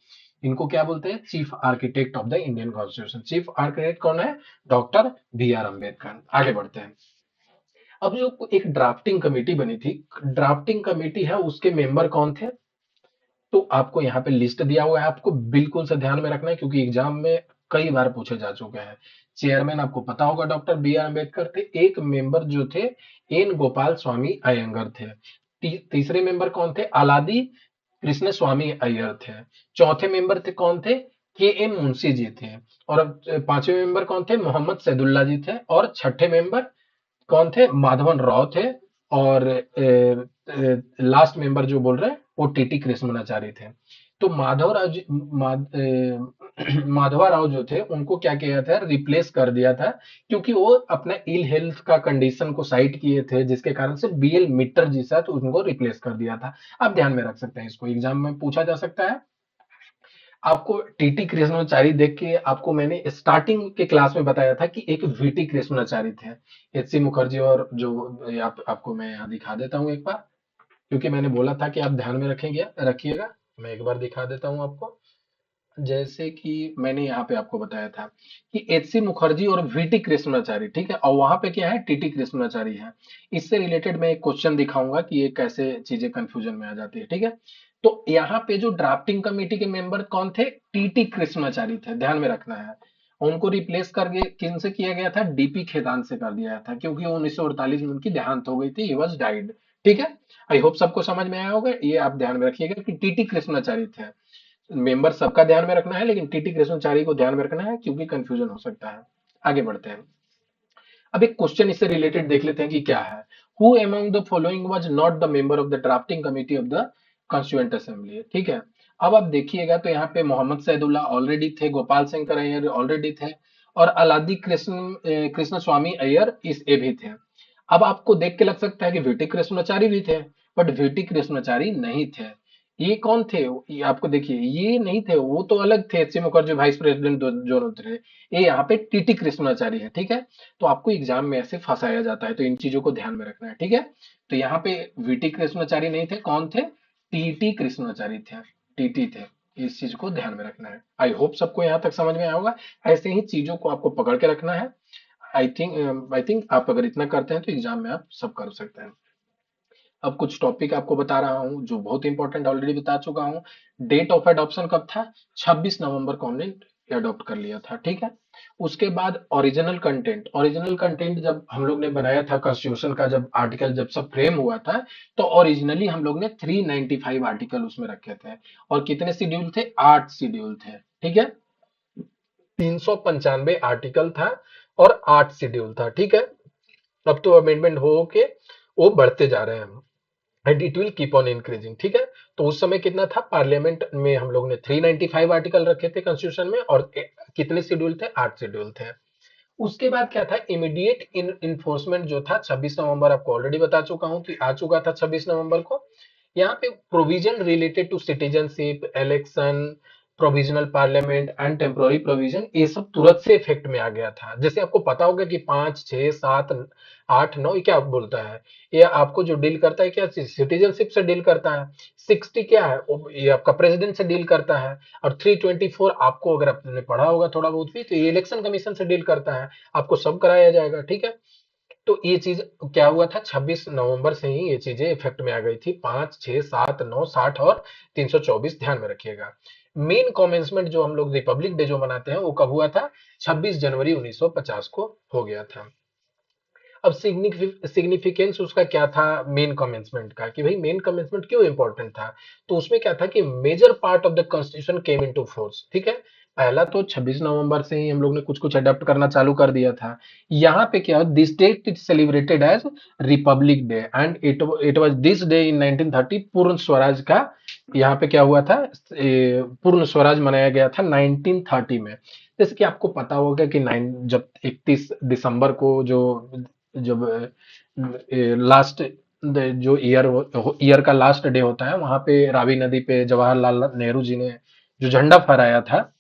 इनको क्या बोलते हैं? Chief architect of the Indian constitution. Chief architect कौन है? Doctor B R Ambedkar. आगे बढ़ते हैं। अब जो एक ड्राफ्टिंग कमेटी बनी थी, ड्राफ्टिंग कमेटी है, उसके मेंबर कौन थे? तो आपको यहाँ पे लिस्ट दिया हुआ है, आपको बिल्कुल से ध्यान में रखना है, क्योंकि एग्जाम में कई बार पूछे जा चुके हैं। चेयरमैन आपको पता होगा डॉक्टर बी आर अम्बेडकर थे। एक मेंबर जो थे, एन गोपाल स्वामी अयंगर थे। तीसरे मेंबर कौन थे? अलादी कृष्ण स्वामी अय्यर थे। चौथे मेंबर थे कौन थे? के एम मुंशी जी थे। और पांचवें मेंबर कौन थे? मोहम्मद सैदुल्ला जी थे। और छठे मेंबर कौन थे? माधवन राव थे। और लास्ट मेंबर जो बोल रहे हैं, वो टीटी कृष्णमाचारी थे। तो माधवा राव जो थे, उनको क्या किया था? रिप्लेस कर दिया था, क्योंकि वो अपना इल हेल्थ का कंडीशन को साइड किए थे, जिसके कारण से बीएल मित्तर जी साथ उनको रिप्लेस कर दिया था। आप ध्यान में रख सकते हैं, इसको एग्जाम में पूछा जा सकता है। आपको टीटी कृष्णाचारी देख के, आपको मैंने स्टार्टिंग के क्लास में बताया था कि एक वीटी कृष्णाचारी थे। एच सी मुखर्जी, और जो आपको मैं यहाँ दिखा देता हूँ एक बार, क्योंकि मैंने बोला था कि आप ध्यान में रखेंगे, रखिएगा। मैं एक बार दिखा देता हूँ आपको। जैसे कि मैंने यहाँ पे आपको बताया था कि एच सी मुखर्जी और वीटी कृष्णाचारी, ठीक है। और वहां पे क्या है? टीटी कृष्णाचारी है। इससे रिलेटेड मैं एक क्वेश्चन दिखाऊंगा कि ये कैसे चीजें कंफ्यूजन में आ जाती है, ठीक है। तो यहाँ पे जो ड्राफ्टिंग कमेटी के मेंबर कौन थे? टीटी कृष्णाचारी थे, ध्यान में रखना है। उनको रिप्लेस करके किन से किया गया था? डीपी खेतान से कर दिया था, क्योंकि 1948 में उनकी देहांत हो गई थी, ही वॉज डाइड, ठीक है। आई होप सबको समझ में आया होगा। ये आप ध्यान में रखिएगा कि टीटी कृष्णाचारी थे। मेंबर सबका ध्यान में रखना है, लेकिन टीटी कृष्णाचारी को ध्यान में रखना है, क्योंकि कंफ्यूजन हो सकता है। आगे बढ़ते हैं। अब एक क्वेश्चन इससे रिलेटेड देख लेते हैं कि क्या है। Who among the following was not the member of the drafting committee of the constituent assembly, ठीक है। अब आप देखिएगा तो यहाँ पे मोहम्मद सैदुल्ला ऑलरेडी थे, गोपाल शंकर अय्यर ऑलरेडी थे, और अलादी कृष्ण स्वामी अय्यर इस ए भी थे। अब आपको देख के लग सकता है कि वीटी कृष्णाचारी भी थे, बट वीटी कृष्णाचारी नहीं थे। ये कौन थे? ये आपको देखिए, ये नहीं थे, वो तो अलग थे। H C Mukherjee vice president जो थे, ये यहाँ पे टीटी कृष्णाचारी है, ठीक है। तो आपको एग्जाम में ऐसे फंसाया जाता है, तो इन चीजों को ध्यान में रखना है, ठीक है। तो यहाँ पे वीटी कृष्णाचारी नहीं थे, कौन थे? टीटी कृष्णाचारी थे, टीटी थे। इस चीज को ध्यान में रखना है। आई होप सबको यहाँ तक समझ में आया होगा। ऐसे ही चीजों को आपको पकड़ के रखना है। आई थिंक आप अगर इतना करते हैं, तो एग्जाम में आप सब कर सकते हैं। अब कुछ टॉपिक आपको बता रहा हूँ जो बहुत इंपॉर्टेंट, ऑलरेडी बता चुका हूँ। डेट ऑफ एडॉप्शन कब था? 26 नवंबर को हमने अडॉप्ट कर लिया था, ठीक है। उसके बाद ओरिजिनल कंटेंट जब हम लोग ने बनाया था कॉन्स्टिट्यूशन का, जब आर्टिकल जब सब फ्रेम हुआ था, तो ओरिजिनली हम लोग ने 395 आर्टिकल उसमें रखे थे। और कितने शेड्यूल थे? 8 शेड्यूल थे, ठीक है। 395 आर्टिकल था और 8 शेड्यूल था, ठीक है। अब तो अमेंडमेंट हो के वो बढ़ते जा रहे हैं and it will keep on increasing, ठीक है। तो उस समय कितना था, पार्लियामेंट में हम लोग ने 395 आर्टिकल रखे थे कॉन्स्टिट्यूशन में, और कितने शेड्यूल थे, 8 शेड्यूल थे। उसके बाद क्या था, इमीडिएट इन्फोर्समेंट जो था 26 नवंबर, आपको ऑलरेडी बता चुका हूं कि आ चुका था 26 नवंबर को। यहाँ पे provision related to citizenship, election, provisional parliament and temporary provision, ये सब तुरंत से इफेक्ट में आ गया था। जैसे आपको पता होगा कि 5, 6, 7, 8, 9 क्या बोलता है, ये आपको जो डील करता है क्या, सिटीजनशिप से डील करता है। 60 क्या है, ये आपका प्रेसिडेंट से डील करता है। और 324 आपको, अगर आपने पढ़ा होगा थोड़ा बहुत भी, तो ये इलेक्शन कमीशन से डील करता है। आपको सब कराया जाएगा, ठीक है। तो ये चीज क्या हुआ था, 26 नवंबर से ही ये चीजें इफेक्ट में आ गई थी। 5, 6, 7, 9, 60 और 324, ध्यान में रखिएगा। मेन कॉमेंसमेंट जो हम लोग रिपब्लिक डे जो मनाते हैं वो कब हुआ था, 26 जनवरी 1950 को हो गया था। अब सिग्निफिकेंस उसका क्या था, मेन कमेंसमेंट का, कि भाई मेन कमेंसमेंट क्यों इंपॉर्टेंट था। तो उसमें क्या था कि major part of the constitution came into force, ठीक है। पहला तो 26 नवंबर से ही हम लोग ने कुछ कुछ अडेप्ट करना चालू कर दिया था। यहाँ पे क्या, this date it celebrated as republic day and it was this day in 1930 Purna Swaraj का, यहाँ पे क्या हुआ था, पूर्ण स्वराज मनाया गया था 1930 में। जैसे कि आपको पता होगा कि जब 31 दिसंबर को जो, जब लास्ट, जो ईयर का लास्ट डे होता है, वहां पे रावी नदी पे जवाहरलाल नेहरू जी ने जो झंडा फहराया था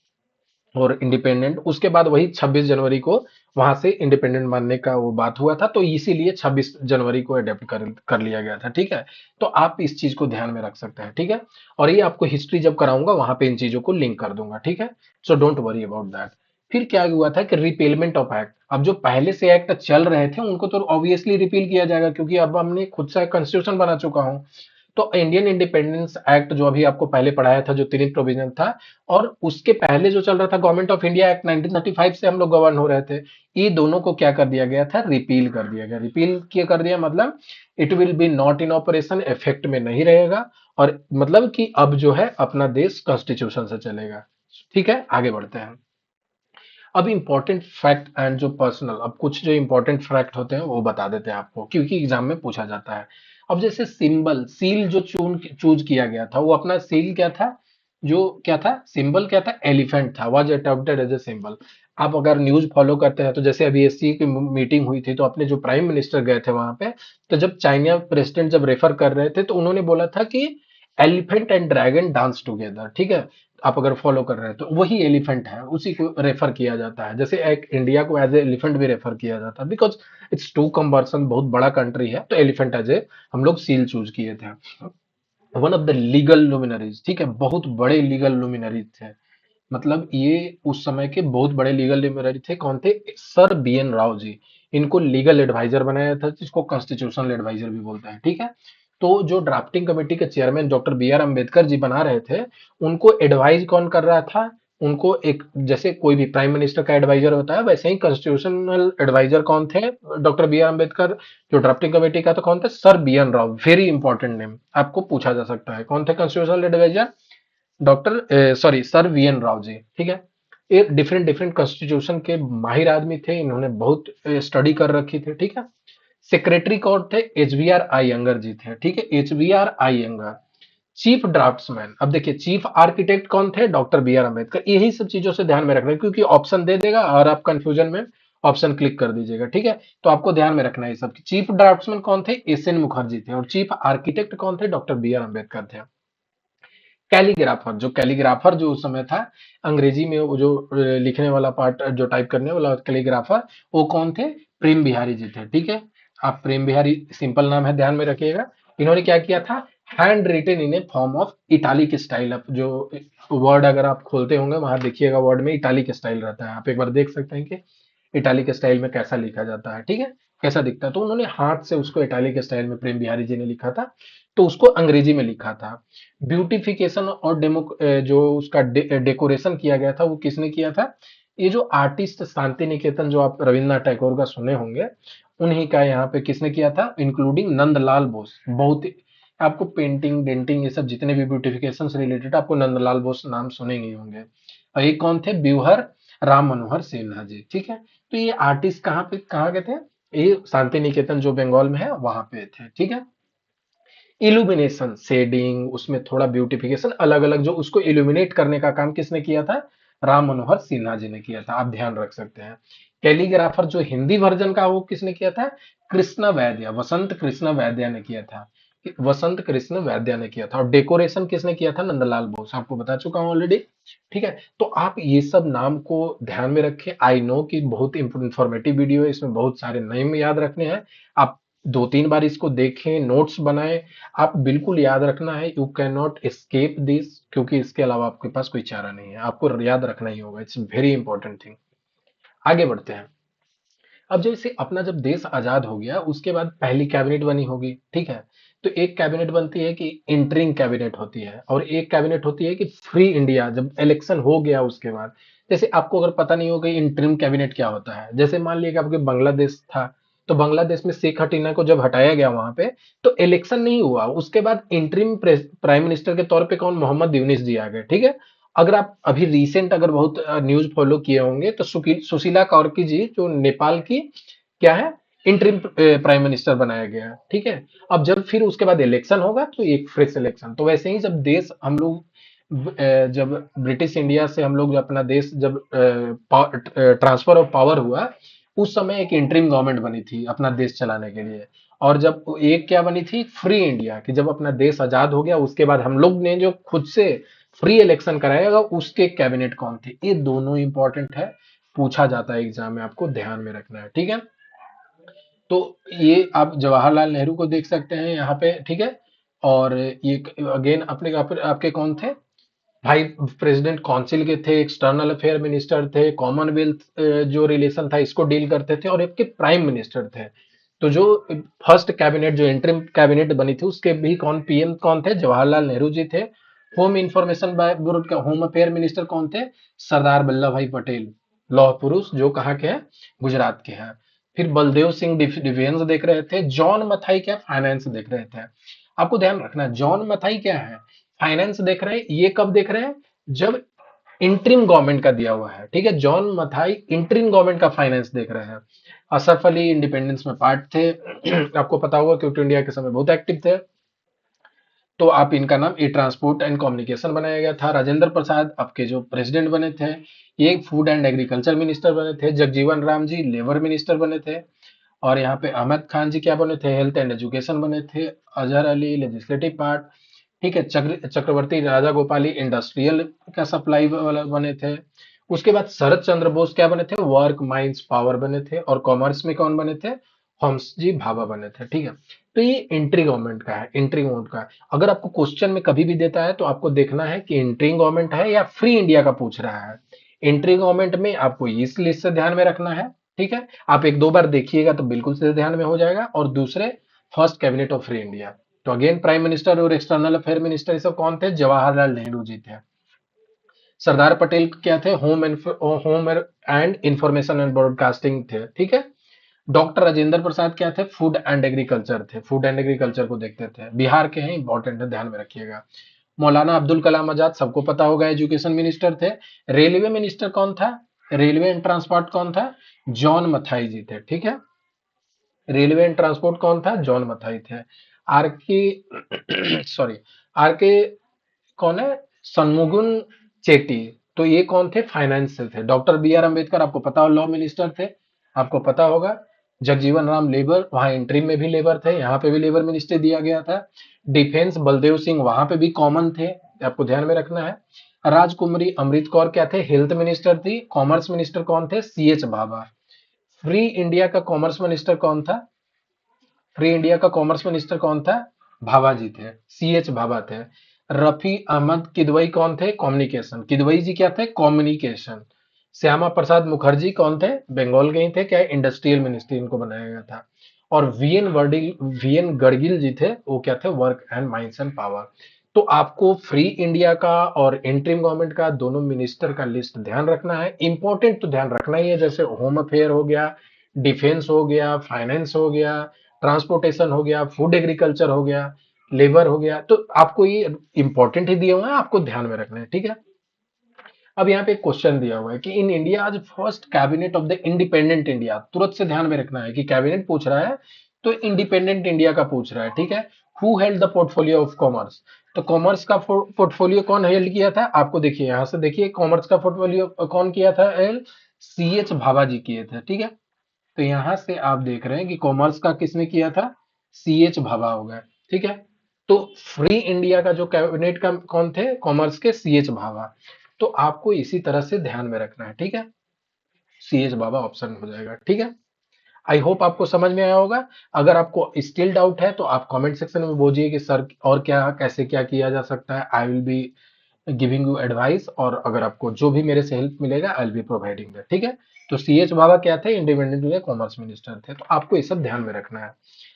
और इंडिपेंडेंट, उसके बाद वही 26 जनवरी को वहां से इंडिपेंडेंट बनने का वो बात हुआ था, तो इसीलिए 26 जनवरी को अडेप्ट कर लिया गया था, ठीक है। तो आप इस चीज को ध्यान में रख सकते हैं, ठीक है। और ये आपको हिस्ट्री जब कराऊंगा वहां पे इन चीजों को लिंक कर दूंगा, ठीक है। So don't worry about that. फिर क्या हुआ था कि रिपेलमेंट ऑफ एक्ट, अब जो पहले से एक्ट चल रहे थे उनको तो ऑब्वियसली रिपील किया जाएगा, क्योंकि अब हमने खुद से कॉन्स्टिट्यूशन बना चुका हूं। तो इंडियन इंडिपेंडेंस एक्ट जो अभी आपको पहले पढ़ाया था, जो तीन प्रोविजन था, और उसके पहले जो चल रहा था गवर्नमेंट ऑफ इंडिया एक्ट 1935 से हम लोग गवर्न हो रहे थे, ये दोनों को क्या कर दिया गया था, रिपील कर दिया गया। रिपील किया कर दिया मतलब it will be not in operation, effect में नहीं रहेगा। और मतलब कि अब जो है अपना देश कॉन्स्टिट्यूशन से चलेगा, ठीक है। आगे बढ़ते हैं। अब इंपॉर्टेंट फैक्ट एंड जो पर्सनल, अब कुछ जो इंपॉर्टेंट फैक्ट होते हैं वो बता देते हैं आपको, क्योंकि एग्जाम में पूछा जाता है। अब जैसे सिंबल, सील जो चूज किया गया था, वो अपना सील क्या था, जो क्या था, सिंबल क्या था, एलिफेंट था, was adopted as a symbol. आप अगर न्यूज फॉलो करते हैं तो जैसे अभी एससी की मीटिंग हुई थी, तो अपने जो प्राइम मिनिस्टर गए थे वहां पे, तो जब चाइना प्रेसिडेंट जब रेफर कर रहे थे, तो उन्होंने बोला था कि elephant and dragon dance together, ठीक है। आप अगर फॉलो कर रहे हैं तो वही एलिफेंट है, उसी को रेफर किया जाता है। जैसे एक इंडिया को एज ए एलिफेंट भी रेफर किया जाता है, बिकॉज इट्स टू कंबर्सन, बहुत बड़ा कंट्री है, तो एलिफेंट एज ए हम लोग सील चूज किए थे। One of the legal luminaries, ठीक है, बहुत बड़े लीगल लुमिनरीज थे। मतलब ये उस समय के बहुत बड़े लीगल लुमिनरी थे। कौन थे, सर बी एन राव जी। इनको लीगल एडवाइजर बनाया था, जिसको कॉन्स्टिट्यूशनल एडवाइजर भी बोलते हैं, ठीक है। तो जो ड्राफ्टिंग कमेटी के chairman doctor B R Ambedkar ji बना रहे थे, उनको एडवाइज कौन कर रहा था, उनको एक, जैसे कोई भी प्राइम मिनिस्टर का एडवाइजर होता है, वैसे ही कॉन्स्टिट्यूशनल एडवाइजर कौन थे, डॉक्टर बी आर अम्बेडकर। जो ड्राफ्टिंग कमेटी का, तो कौन थे, sir B N Rao. Very important name, आपको पूछा जा सकता है, कौन थे constitutional adviser, doctor sorry sir V N Rao ji, ठीक है। ये डिफरेंट डिफरेंट कॉन्स्टिट्यूशन के माहिर आदमी थे, इन्होंने बहुत स्टडी कर रखी थी, ठीक है। सेक्रेटरी कौन थे, H B R Iyengar ji थे, ठीक है, H B R Iyengar. Chief draftsman, अब देखिए चीफ आर्किटेक्ट कौन थे, डॉक्टर बी आर अम्बेडकर। यही सब चीजों से ध्यान में रखना है, क्योंकि ऑप्शन दे देगा और आप कंफ्यूजन में ऑप्शन क्लिक कर दीजिएगा, ठीक है। तो आपको ध्यान में रखना है ये सब। चीफ ड्राफ्ट्समैन कौन थे, एस एन मुखर्जी थे, और चीफ आर्किटेक्ट कौन थे, डॉक्टर बी आर अम्बेडकर थे। कैलीग्राफर, जो कैलीग्राफर जो उस समय था, अंग्रेजी में वो जो लिखने वाला पार्ट, जो टाइप करने वाला कैलीग्राफर, वो कौन थे, प्रेम बिहारी जी थे, ठीक है। आप प्रेम बिहारी सिंपल नाम है, ध्यान में रखिएगा। इन्होंने क्या किया था, hand written in a form of italic style. अब जो वर्ड अगर आप खोलते होंगे वहां देखिएगा, वर्ड में इटालिक स्टाइल रहता है, आप एक बार देख सकते हैं कि इटालिक स्टाइल में कैसा लिखा जाता है, ठीक है, कैसा दिखता है। तो उन्होंने हाथ से उसको इटालिक स्टाइल में प्रेम बिहारी जी ने लिखा था, तो उसको अंग्रेजी में लिखा था। ब्यूटिफिकेशन और जो उसका डेकोरेशन किया गया था, वो किसने किया था, ये जो आर्टिस्ट शांति निकेतन, जो आप रविन्द्रनाथ टैगोर का सुने होंगे, उन्हीं का यहाँ पे किसने किया था, इंक्लूडिंग नंदलाल बोस। बहुत आपको पेंटिंग डेंटिंग ये सब जितने भी ब्यूटिफिकेशन से रिलेटेड, आपको नंदलाल बोस नाम सुने ही होंगे। और ये कौन थे, ब्यूहर राम मनोहर सिन्हा जी, ठीक है। तो ये आर्टिस्ट कहाँ के थे? ये शांति निकेतन जो बंगाल में है वहां पे थे, ठीक है। इल्यूमिनेशन, शेडिंग, उसमें थोड़ा ब्यूटिफिकेशन, अलग अलग जो उसको इल्यूमिनेट करने का काम किसने किया था? राम मनोहर सिन्हा जी ने किया था, आप ध्यान रख सकते हैं। कैलीग्राफर जो हिंदी वर्जन का, वो किसने किया था? कृष्ण वैद्य, वसंत कृष्ण वैद्य ने किया था। वसंत कृष्ण वैद्य ने किया था। और डेकोरेशन किसने किया था? नंदलाल बोस, आपको बता चुका हूं ऑलरेडी, ठीक है। तो आप ये सब नाम को ध्यान में रखें। आई नो कि बहुत इंफॉर्मेटिव वीडियो है, इसमें बहुत सारे नेम याद रखने हैं। आप दो तीन बार इसको देखें, नोट्स बनाएं। आप बिल्कुल याद रखना है, you can not escape this, क्योंकि इसके अलावा आपके पास कोई चारा नहीं है, आपको याद रखना ही होगा। It's very important thing. आगे बढ़ते हैं। अब जैसे अपना जब देश आजाद हो गया, उसके बाद पहली कैबिनेट बनी होगी, ठीक है। तो एक कैबिनेट बनती है कि इंटरिंग कैबिनेट होती है, और एक कैबिनेट होती है कि फ्री इंडिया, जब इलेक्शन हो गया उसके बाद। जैसे आपको अगर पता नहीं होगा इंटरिम कैबिनेट क्या होता है, जैसे मान लिया कि आपके बांग्लादेश था, तो बांग्लादेश में शेख हसीना को जब हटाया गया वहां पे, तो इलेक्शन नहीं हुआ, उसके बाद इंटरिम प्राइम मिनिस्टर के तौर पे कौन? मोहम्मद यूनिस जी आ गए, ठीक है। अगर आप अभी रिसेंट अगर बहुत न्यूज फॉलो किए होंगे, तो सुशीला कौरकी जी जो नेपाल की क्या है, इंटरिम प्राइम मिनिस्टर बनाया गया है, ठीक है। अब जब फिर उसके बाद इलेक्शन होगा, तो एक फ्रेश इलेक्शन। तो वैसे ही जब देश हम लोग जब ब्रिटिश इंडिया से हम लोग अपना देश जब ट्रांसफर ऑफ पावर हुआ, उस समय एक इंटरिम गवर्नमेंट बनी थी अपना देश चलाने के लिए। और जब एक क्या बनी थी? फ्री इंडिया, कि जब अपना देश आजाद हो गया उसके बाद हम लोग ने जो खुद से फ्री इलेक्शन कराएगा, उसके कैबिनेट कौन थे? ये दोनों इंपॉर्टेंट है, पूछा जाता है एग्जाम में, आपको ध्यान में रखना है, ठीक है। तो ये आप जवाहरलाल नेहरू को देख सकते हैं यहाँ पे, ठीक है। और ये अगेन आपके कौन थे? भाई प्रेसिडेंट काउंसिल के थे, एक्सटर्नल अफेयर मिनिस्टर थे, कॉमनवेल्थ जो रिलेशन था इसको डील करते थे, और एक प्राइम मिनिस्टर थे। तो जो फर्स्ट कैबिनेट, जो इंटरिम कैबिनेट बनी थी, उसके भी कौन पीएम कौन थे? जवाहरलाल नेहरू जी थे। होम इंफॉर्मेशन ब्यूरो का होम अफेयर मिनिस्टर कौन थे? सरदार वल्लभ भाई पटेल, लौह पुरुष, जो कहाँ के हैं? गुजरात के हैं। फिर बलदेव सिंह डिफेंस देख रहे थे। जॉन मथाई क्या? फाइनेंस देख रहे थे। आपको ध्यान रखना है, जॉन मथाई क्या है? फाइनेंस देख रहे हैं। ये कब देख रहे हैं? जब इंटरिम गवर्नमेंट का दिया हुआ है, ठीक है। जॉन मथाई इंटरिम गवर्नमेंट का फाइनेंस देख रहे हैं। असफ अली इंडिपेंडेंस में पार्ट थे आपको पता होगा, क्विट इंडिया के समय बहुत एक्टिव थे। तो आप इनका नाम ई ट्रांसपोर्ट एंड कम्युनिकेशन बनाया गया था। राजेंद्र प्रसाद आपके जो प्रेसिडेंट बने थे, ये फूड एंड एग्रीकल्चर मिनिस्टर बने थे। जगजीवन राम जी लेबर मिनिस्टर बने थे। और यहाँ पे अहमद खान जी क्या बने थे? हेल्थ एंड एजुकेशन बने थे। अजहर अली लेजिस्लेटिव पार्ट, ठीक है। चक्रवर्ती राजा गोपाली इंडस्ट्रियल का सप्लाई वाला बने थे। उसके बाद शरद चंद्र बोस क्या बने थे? वर्क माइंस पावर बने थे। और कॉमर्स में कौन बने थे? होम्स जी भाभा बने थे, ठीक है। तो ये एंट्री गवर्नमेंट का है, एंट्री गवर्नमेंट का है। अगर आपको क्वेश्चन में कभी भी देता है, तो आपको देखना है कि एंट्री गवर्नमेंट है या फ्री इंडिया का पूछ रहा है। एंट्री गवर्नमेंट में आपको इस लिस्ट से ध्यान में रखना है, ठीक है। आप एक दो बार देखिएगा तो बिल्कुल से ध्यान में हो जाएगा। और दूसरे, first cabinet of free India. तो अगेन प्राइम मिनिस्टर और एक्सटर्नल अफेयर मिनिस्टर ये सब कौन थे? जवाहरलाल नेहरू जी थे। सरदार पटेल क्या थे? Home and information and broadcasting थे, ठीक है। डॉक्टर राजेंद्र प्रसाद क्या थे? फूड एंड एग्रीकल्चर थे, फूड एंड एग्रीकल्चर को देखते थे। बिहार के हैं, इंपॉर्टेंट है, ध्यान में रखिएगा। मौलाना अब्दुल कलाम आजाद सबको पता होगा, एजुकेशन मिनिस्टर थे। रेलवे मिनिस्टर कौन था? रेलवे एंड ट्रांसपोर्ट कौन था? जॉन मथाई जी थे, ठीक है। रेलवे एंड ट्रांसपोर्ट कौन था? जॉन मथाई थे। आर के सॉरी, आर के कौन है? सन्मुगुन चेट्टी। तो ये कौन थे? फाइनेंस से थे। डॉक्टर बी आर अम्बेडकर आपको पता हो, लॉ मिनिस्टर थे, आपको पता होगा। जगजीवन राम लेबर, वहां इंट्रीम में भी लेबर थे, यहाँ पे भी लेबर मिनिस्ट्री दिया गया था। डिफेंस बलदेव सिंह वहां पे भी कॉमन थे, आपको ध्यान में रखना है। राजकुमारी अमृत कौर क्या थे? हेल्थ मिनिस्टर थी। कॉमर्स मिनिस्टर कौन थे? C H Bhabha. Free India का कॉमर्स मिनिस्टर कौन था? फ्री इंडिया का कॉमर्स मिनिस्टर कौन था? भाभा जी थे, सी एच भाभा थे। रफी अहमद किदवई कौन थे? कम्युनिकेशन, किदवई जी क्या थे? कम्युनिकेशन। श्यामा प्रसाद मुखर्जी कौन थे? बंगाल के ही थे, क्या इंडस्ट्रियल मिनिस्ट्री इनको बनाया गया था। और वीएन गड़गिल जी थे, वो क्या थे? Work and mines and power. तो आपको फ्री इंडिया का और इंटरिम गवर्नमेंट का दोनों मिनिस्टर का लिस्ट ध्यान रखना है। इंपॉर्टेंट तो ध्यान रखना ही है, जैसे होम अफेयर हो गया, डिफेंस हो गया, फाइनेंस हो गया, ट्रांसपोर्टेशन हो गया, फूड एग्रीकल्चर हो गया, लेबर हो गया। तो आपको ये इंपॉर्टेंट ही दिए हुए हैं, आपको ध्यान में रखना है, ठीक है। अब यहाँ पे एक क्वेश्चन दिया हुआ है कि इन इंडिया आज first cabinet of the independent India, तुरंत से ध्यान में रखना है कि कैबिनेट पूछ रहा है तो इंडिपेंडेंट इंडिया का पूछ रहा है, ठीक है। Who held the portfolio of commerce, तो कॉमर्स का पोर्टफोलियो कौन हेल्ड किया था, आपको देखिए यहाँ से देखिए कॉमर्स का पोर्टफोलियो कौन किया था, एल सी एच भाभा जी किए थे, ठीक है। तो यहाँ से आप देख रहे हैं कि कॉमर्स का किसने किया था, सी एच भाभा हो गया, ठीक है। तो फ्री इंडिया का जो कैबिनेट का कौन थे, कॉमर्स के सी एच भाभा। तो आपको इसी तरह से ध्यान में रखना है, ठीक है। सी एच बाबा ऑप्शन हो जाएगा, ठीक है। आई होप आपको समझ में आया होगा। अगर आपको स्टिल डाउट है तो आप कमेंट सेक्शन में बोलिए कि सर और क्या कैसे क्या किया जा सकता है, I will be giving you advice, और अगर आपको जो भी मेरे से हेल्प मिलेगा I will be providing that, ठीक है। तो सी एच बाबा क्या थे, इंडिपेंडेंट इंडिया कॉमर्स मिनिस्टर थे। तो आपको ये सब ध्यान में रखना है,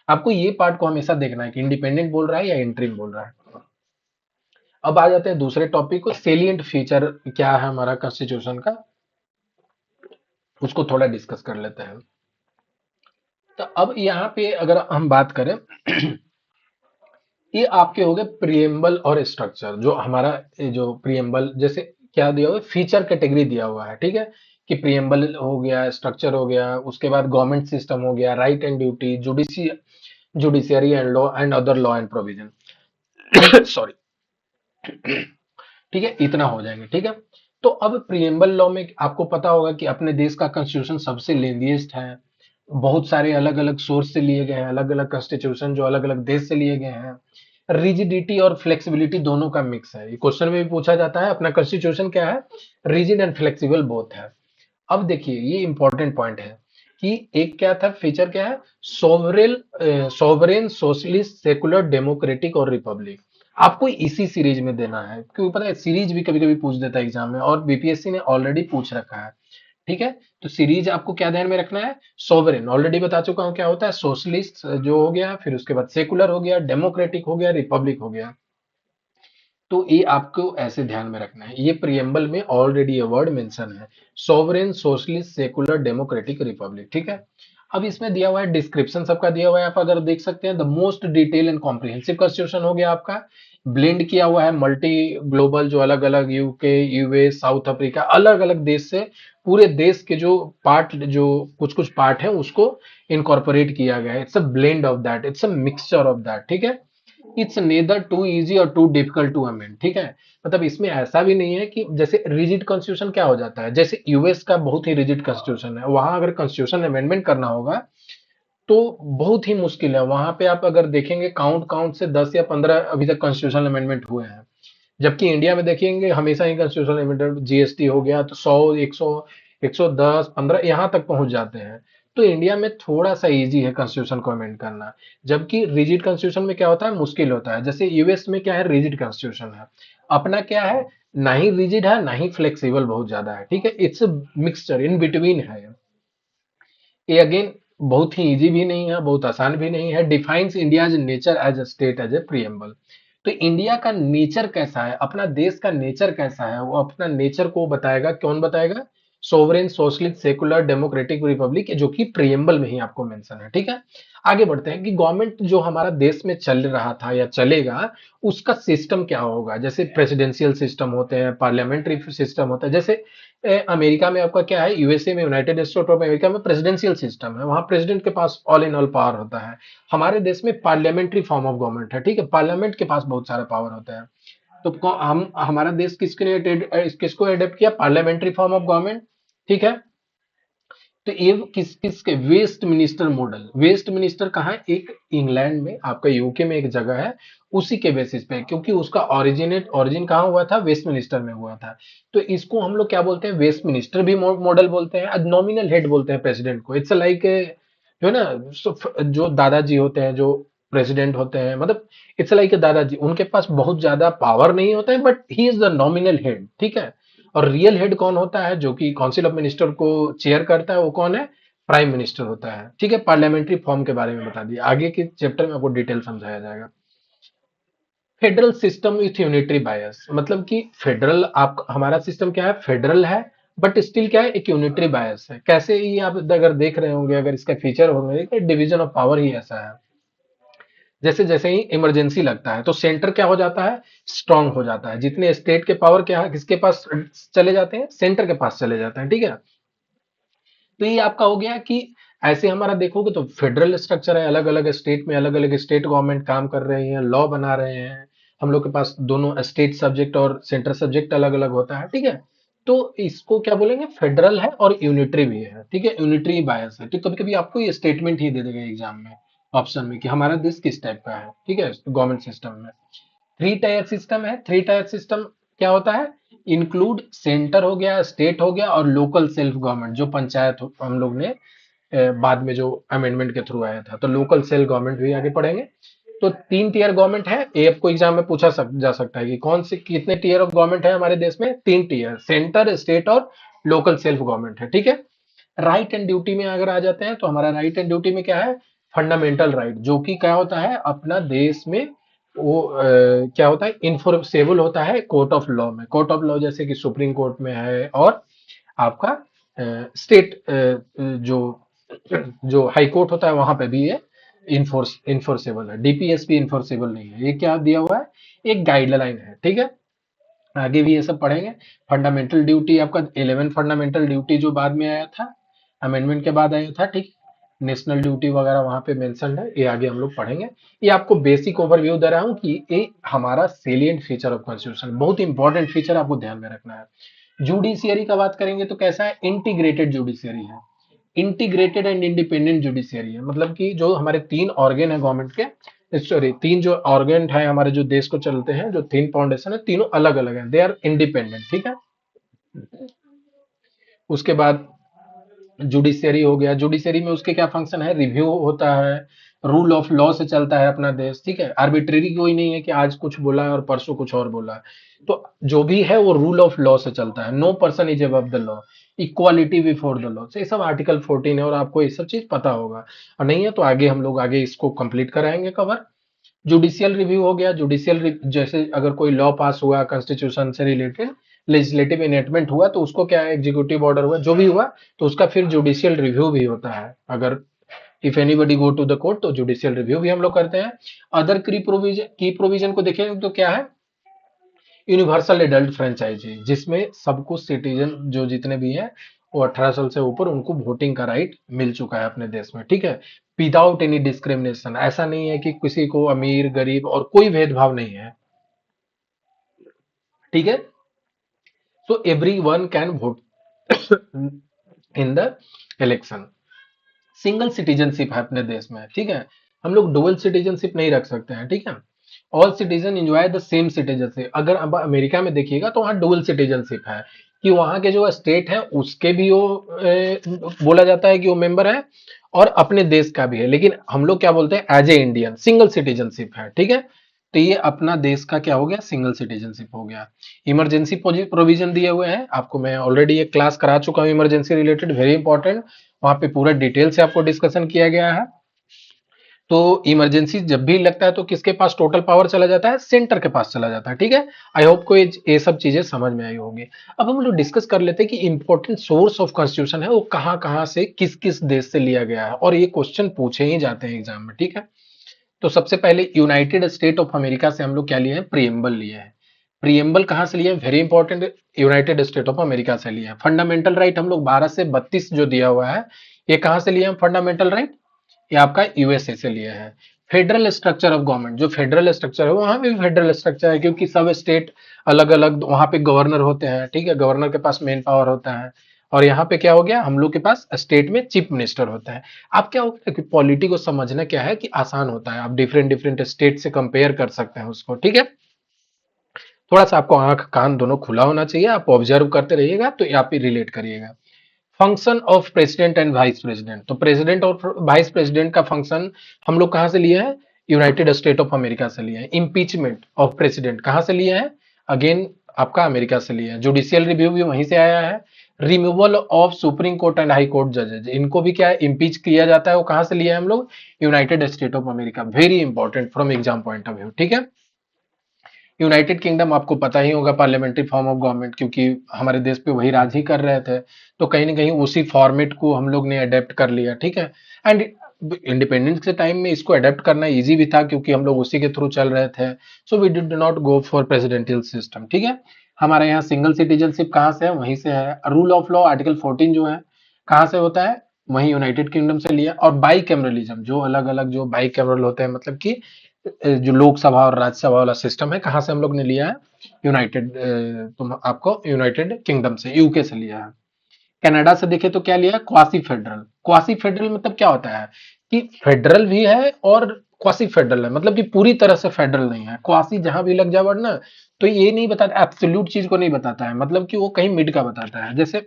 आपको ये पार्ट को हमेशा देखना है कि इंडिपेंडेंट बोल रहा है या इंटरिम बोल रहा है। अब आ जाते हैं दूसरे टॉपिक को, सेलिएंट फीचर क्या है हमारा कॉन्स्टिट्यूशन का, उसको थोड़ा डिस्कस कर लेते हैं। तो अब यहाँ पे अगर हम बात करें, ये आपके हो गए प्रिएम्बल और स्ट्रक्चर। जो हमारा जो प्रिएम्बल जैसे क्या दिया हुआ है, फीचर कैटेगरी दिया हुआ है, ठीक है। कि प्रिएम्बल हो गया, स्ट्रक्चर हो गया, उसके बाद गवर्नमेंट सिस्टम हो गया, right and duty, judiciary and law and other law and provision. Sorry, ठीक है, इतना हो जाएंगे, ठीक है। तो अब प्रिएम्बल लॉ में आपको पता होगा कि अपने देश का कॉन्स्टिट्यूशन सबसे लेंथीएस्ट है, बहुत सारे अलग अलग सोर्स से लिए गए हैं, अलग अलग कॉन्स्टिट्यूशन जो अलग अलग देश से लिए गए हैं। रिजिडिटी और फ्लेक्सिबिलिटी दोनों का मिक्स है, ये क्वेश्चन में भी पूछा जाता है, अपना कॉन्स्टिट्यूशन क्या है, रिजिड एंड फ्लेक्सिबल बोथ है। अब देखिए ये इंपॉर्टेंट पॉइंट है कि एक क्या था, फीचर क्या है, sovereign, sovereign socialist secular democratic और रिपब्लिक। आपको इसी सीरीज में देना है, क्योंकि पता है सीरीज भी कभी कभी पूछ देता है एग्जाम में, और बीपीएससी ने ऑलरेडी पूछ रखा है, ठीक है। तो सीरीज आपको क्या ध्यान में रखना है, सोवरेन ऑलरेडी बता चुका हूं क्या होता है, सोशलिस्ट जो हो गया, फिर उसके बाद सेकुलर हो गया, डेमोक्रेटिक हो गया, रिपब्लिक हो गया। तो ये आपको ऐसे ध्यान में रखना है, ये प्रियम्बल में ऑलरेडी ये वर्ड मेंशन है, sovereign socialist secular democratic Republic, ठीक है। अब इसमें दिया हुआ है डिस्क्रिप्शन सबका दिया हुआ है, आप अगर देख सकते हैं, the most detail and comprehensive constitution हो गया आपका, ब्लेंड किया हुआ है मल्टी ग्लोबल, जो अलग अलग यूके यूएस साउथ अफ्रीका अलग अलग देश से, पूरे देश के जो पार्ट, जो कुछ कुछ पार्ट है उसको इनकॉर्पोरेट किया गया है, it's a blend of that, it's a mixture of that, ठीक है। इट्स नेदर टू इजी और टू डिफिकल्ट टू अमेंड, ठीक है। मतलब इसमें ऐसा भी नहीं है कि जैसे रिजिड कॉन्स्टिट्यूशन क्या हो जाता है, जैसे यूएस का बहुत ही रिजिड कॉन्स्टिट्यूशन है, वहां अगर कॉन्स्टिट्यूशन अमेंडमेंट करना होगा तो बहुत ही मुश्किल है। वहां पे आप अगर देखेंगे काउंट काउंट से 10 या 15 अभी तक कॉन्स्टिट्यूशन अमेंडमेंट हुए हैं, जबकि इंडिया में देखेंगे हमेशा ही कॉन्स्टिट्यूशन अमेंडमेंट, जीएसटी हो गया तो 100 100 110 15 यहाँ तक पहुंच जाते हैं। तो इंडिया में थोड़ा सा इजी है कॉन्स्टिट्यूशन को अमेंड करना, जबकि रिजिड कॉन्स्टिट्यूशन में क्या होता है, मुश्किल होता है। जैसे यूएस में क्या है, रिजिड कॉन्स्टिट्यूशन है, अपना क्या है, ना ही रिजिड है ना ही फ्लेक्सिबल बहुत ज्यादा है, ठीक है, इट्स मिक्सचर इन बिटवीन है। ये अगेन बहुत ही इजी भी नहीं है, बहुत आसान भी नहीं है। Defines India's nature as a state as a preamble. तो इंडिया का नेचर कैसा है, अपना देश का नेचर कैसा है, वो अपना नेचर को बताएगा, कौन बताएगा, sovereign socialist secular democratic Republic, जो कि प्रियम्बल में ही आपको मेंशन है, ठीक है। आगे बढ़ते हैं कि गवर्नमेंट जो हमारा देश में चल रहा था या चलेगा, उसका सिस्टम क्या होगा। जैसे प्रेसिडेंशियल सिस्टम होते हैं, पार्लियामेंट्री सिस्टम होता है, जैसे अमेरिका में आपका क्या है, यूएसए में, यूनाइटेड स्टेट ऑफ अमेरिका में प्रेसिडेंशियल सिस्टम है, वहां प्रेसिडेंट के पास ऑल इन ऑल पावर होता है। हमारे देश में पार्लियामेंट्री फॉर्म ऑफ गवर्नमेंट है, ठीक है, पार्लियामेंट के पास बहुत सारा पावर होता है। तो हम हमारा देश किसको एडेप्ट किया, पार्लियामेंट्री फॉर्म ऑफ गवर्नमेंट, ठीक है। तो ये किसके, Westminster model, Westminster कहाँ है, एक इंग्लैंड में, आपका यूके में एक जगह है, उसी के बेसिस पे, क्योंकि उसका ओरिजिन कहाँ हुआ था, वेस्ट मिनिस्टर में हुआ था। तो इसको हम लोग क्या बोलते हैं, वेस्ट मिनिस्टर भी मॉडल बोलते हैं, नॉमिनल हेड बोलते हैं प्रेसिडेंट को। इट्स लाइक जो है ना, जो दादाजी होते हैं, जो प्रेसिडेंट होते हैं, मतलब इट्स लाइक दादाजी, उनके पास बहुत ज्यादा पावर नहीं होता है, but he is the nominal head, ठीक है। और रियल हेड कौन होता है, जो कि काउंसिल ऑफ मिनिस्टर को चेयर करता है, वो कौन है, प्राइम मिनिस्टर होता है, ठीक है। पार्लियामेंट्री फॉर्म के बारे में बता दिया, आगे के चैप्टर में आपको डिटेल समझाया जाएगा। फेडरल सिस्टम विथ यूनिटरी बायस, मतलब कि फेडरल, आप हमारा सिस्टम क्या है, फेडरल है, बट स्टिल क्या है, एक यूनिटरी बायस है। कैसे, ये आप अगर देख रहे होंगे, अगर इसका फीचर होंगे, डिवीजन ऑफ पावर ही ऐसा है। जैसे जैसे ही इमरजेंसी लगता है तो सेंटर क्या हो जाता है, स्ट्रांग हो जाता है। जितने स्टेट के पावर क्या किसके पास चले जाते हैं, सेंटर के पास चले जाते हैं, ठीक है। तो ये आपका हो गया कि ऐसे हमारा देखोगे तो फेडरल स्ट्रक्चर है, अलग अलग स्टेट में अलग अलग स्टेट गवर्नमेंट काम कर रहे हैं, लॉ बना रहे हैं। हम लोग के पास दोनों स्टेट सब्जेक्ट और सेंट्रल सब्जेक्ट अलग अलग होता है, ठीक है। तो इसको क्या बोलेंगे, फेडरल है और यूनिटरी भी है, ठीक है, यूनिटरी बायस है। तो कभी कभी आपको ये स्टेटमेंट ही दे देगा एग्जाम में, ऑप्शन में, कि हमारा देश किस टाइप का है, ठीक है, गवर्नमेंट सिस्टम में। थ्री टायर सिस्टम है। थ्री टायर सिस्टम क्या होता है, इंक्लूड सेंटर हो गया, स्टेट हो गया, और लोकल सेल्फ गवर्नमेंट, जो पंचायत हम लोग ने बाद में जो अमेंडमेंट के थ्रू आया था, तो लोकल सेल्फ गवर्नमेंट भी आगे पढ़ेंगे। तो तीन टीयर गवर्नमेंट है। ये आपको एग्जाम में पूछा जा सकता है कि कौन से कितने टीयर ऑफ गवर्नमेंट है हमारे देश में, तीन टीयर, सेंटर, स्टेट और लोकल सेल्फ गवर्नमेंट है, ठीक है। राइट एंड ड्यूटी में अगर आ जाते हैं तो हमारा राइट एंड ड्यूटी में क्या है, फंडामेंटल राइट, जो कि क्या होता है अपना देश में वो क्या होता है, इन्फोर्सेबल होता है कोर्ट ऑफ लॉ में। कोर्ट ऑफ लॉ जैसे कि सुप्रीम कोर्ट में है, और आपका स्टेट जो जो हाई कोर्ट होता है वहां पे भी ये इन्फोर्सेबल है। डीपीएस भी इन्फोर्सेबल नहीं है। ये क्या दिया हुआ है, एक गाइडलाइन है, ठीक है। आगे भी ये सब पढ़ेंगे। फंडामेंटल ड्यूटी आपका 11 फंडामेंटल ड्यूटी जो बाद में आया था, अमेंडमेंट के बाद आया था, ठीक। नेशनल ड्यूटी वगैरह वहां पे मेंशन है, ये आगे हम लोग पढ़ेंगे। ये आपको बेसिक ओवरव्यू दे रहा हूँ कि ये हमारा सेलिएंट फीचर ऑफ कॉन्स्टिट्यूशन, बहुत इंपॉर्टेंट फीचर आपको ध्यान में रखना है। जुडिशियरी का बात करेंगे तो कैसा है, इंटीग्रेटेड जुडिशियरी है। इंटीग्रेटेड एंड इंडिपेंडेंट जुडिशियरी है, मतलब कि जो हमारे तीन ऑर्गन है गवर्नमेंट के, सॉरी, तीन जो ऑर्गन है हमारे जो देश को चलते हैं, जो तीन फाउंडेशन है, तीनों अलग अलग है, दे आर इंडिपेंडेंट, ठीक है। उसके बाद जुडिशरी हो गया। जुडिशरी में उसके क्या फंक्शन है, रिव्यू होता है, रूल ऑफ लॉ से चलता है अपना देश, ठीक है। आर्बिट्रेरी कोई नहीं है कि आज कुछ बोला है और परसों कुछ और बोला है। तो जो भी है वो रूल ऑफ लॉ से चलता है। No person is above the law, equality before the law, ये सब आर्टिकल 14 है, और आपको ये सब चीज पता होगा। और नहीं है तो आगे हम लोग आगे इसको कंप्लीट कराएंगे कवर। जुडिशियल रिव्यू हो गया। जुडिशियल जैसे अगर कोई लॉ पास हुआ कॉन्स्टिट्यूशन से रिलेटेड, लेजिस्लेटिव इनेक्टमेंट हुआ, तो उसको क्या है, एग्जीक्यूटिव ऑर्डर हुआ, जो भी हुआ, तो उसका फिर जुडिशियल रिव्यू भी होता है। अगर if anybody go to the court तो जुडिशियल रिव्यू भी हम लोग करते हैं। अदर की प्रोविजन को देखें तो क्या है, यूनिवर्सल एडल्ट फ्रेंचाइजी, जिसमें सबको सिटीजन जो जितने भी हैं वो 18 साल से ऊपर, उनको वोटिंग का राइट मिल चुका है अपने देश में, ठीक है। विदाउट एनी डिस्क्रिमिनेशन, ऐसा नहीं है कि किसी को अमीर गरीब और कोई भेदभाव नहीं है, ठीक है। So every one can vote in the election. Single citizenship है अपने देश में, ठीक है। हम लोग डुअल सिटीजनशिप नहीं रख सकते हैं, ठीक है। All citizen enjoy the same citizenship. अगर अब अमेरिका में देखिएगा तो वहाँ डुअल सिटीजनशिप है, कि वहाँ के जो स्टेट है उसके भी वो बोला जाता है कि वो मेंबर है, और अपने देश का भी है। लेकिन हम लोग क्या बोलते हैं, as a Indian single citizenship है, ठीक है। तो ये अपना देश का क्या हो गया, सिंगल सिटीजनशिप हो गया। इमरजेंसी प्रोविजन दिए हुए हैं आपको, मैं ऑलरेडी एक क्लास करा चुका हूँ इमरजेंसी रिलेटेड, वेरी इंपॉर्टेंट। वहां पे पूरा डिटेल से आपको डिस्कशन किया गया है। तो इमरजेंसी जब भी लगता है तो किसके पास टोटल पावर चला जाता है, सेंटर के पास चला जाता है, ठीक है। आई होप को ये सब चीजें समझ में आई होगी। अब हम लोग डिस्कस कर लेते हैं कि इंपॉर्टेंट सोर्स ऑफ कॉन्स्टिट्यूशन है वो कहाँ कहाँ से किस किस देश से लिया गया है, और ये क्वेश्चन पूछे ही जाते हैं एग्जाम में, ठीक है। तो सबसे पहले यूनाइटेड स्टेट ऑफ अमेरिका से हम लोग क्या लिए हैं, प्रियम्बल लिए हैं। प्रियम्बल कहाँ से लिए हैं, very important, United state of America से लिए हैं। फंडामेंटल राइट हम लोग 12 से 32 जो दिया हुआ है, ये कहाँ से लिए हैं फंडामेंटल राइट, ये आपका यूएसए से लिया है। फेडरल स्ट्रक्चर ऑफ गवर्नमेंट, जो फेडरल स्ट्रक्चर है वहां पे भी फेडरल स्ट्रक्चर है, क्योंकि सब स्टेट अलग अलग वहां पे गवर्नर होते हैं, ठीक है, गवर्नर के पास मेन पावर होता है। और यहाँ पे क्या हो गया, हम लोग के पास स्टेट में चीफ मिनिस्टर होता है। अब क्या होता है कि पॉलिटी को समझना क्या है कि आसान होता है, आप डिफरेंट डिफरेंट स्टेट से कंपेयर कर सकते हैं उसको, ठीक है। थोड़ा सा आपको आंख कान दोनों खुला होना चाहिए, आप ऑब्जर्व करते रहिएगा तो आप ही रिलेट करिएगा। Function of president and vice president, तो प्रेसिडेंट और वाइस प्रेसिडेंट का फंक्शन हम लोग कहां से लिए हैं, यूनाइटेड स्टेट ऑफ अमेरिका से लिए हैं। इम्पीचमेंट ऑफ प्रेसिडेंट कहां से लिए हैं, अगेन आपका अमेरिका से लिए हैं। जुडिशियल रिव्यू भी वहीं से आया है। Removal of supreme court and high court जजेज, इनको भी क्या है, इम्पीच किया जाता है, वो कहां से लिए हैं हम लोग, United state of America. Very important from exam point of view, ठीक है। यूनाइटेड किंगडम आपको पता ही होगा, पार्लियामेंट्री फॉर्म ऑफ गवर्नमेंट, क्योंकि हमारे देश पे वही राज ही कर रहे थे, तो कहीं ना कहीं उसी फॉर्मेट को हम लोग ने अडेप्ट कर लिया, ठीक है। एंड इंडिपेंडेंस के टाइम में इसको अडेप्ट करना इजी भी था क्योंकि हम लोग उसी के थ्रू चल रहे थे। So we did not go for presidential system. ठीक है, हमारे यहाँ सिंगल सिटीजनशिप कहाँ से है, वहीं से है। रूल ऑफ लॉ आर्टिकल 14 जो है कहाँ से होता है, वहीं यूनाइटेड किंगडम से लिया। और बाई कैमरलिज्म, जो अलग अलग जो बाई कैमरल होते हैं, मतलब कि जो लोकसभा और राज्यसभा वाला सिस्टम है, कहाँ से हम लोग ने लिया है, यूनाइटेड, तुम आपको यूनाइटेड किंगडम से, यूके से लिया है। कनाडा से देखे तो क्या लिया है, क्वासी फेडरल। क्वासी फेडरल मतलब क्या होता है कि फेडरल भी है और क्वासी फेडरल है, मतलब कि पूरी तरह से फेडरल नहीं है। क्वासी जहां भी लग जाए वर्ड ना, तो ये नहीं बताता, एब्सोल्यूट चीज को नहीं बताता है, मतलब कि वो कहीं मिड का बताता है। जैसे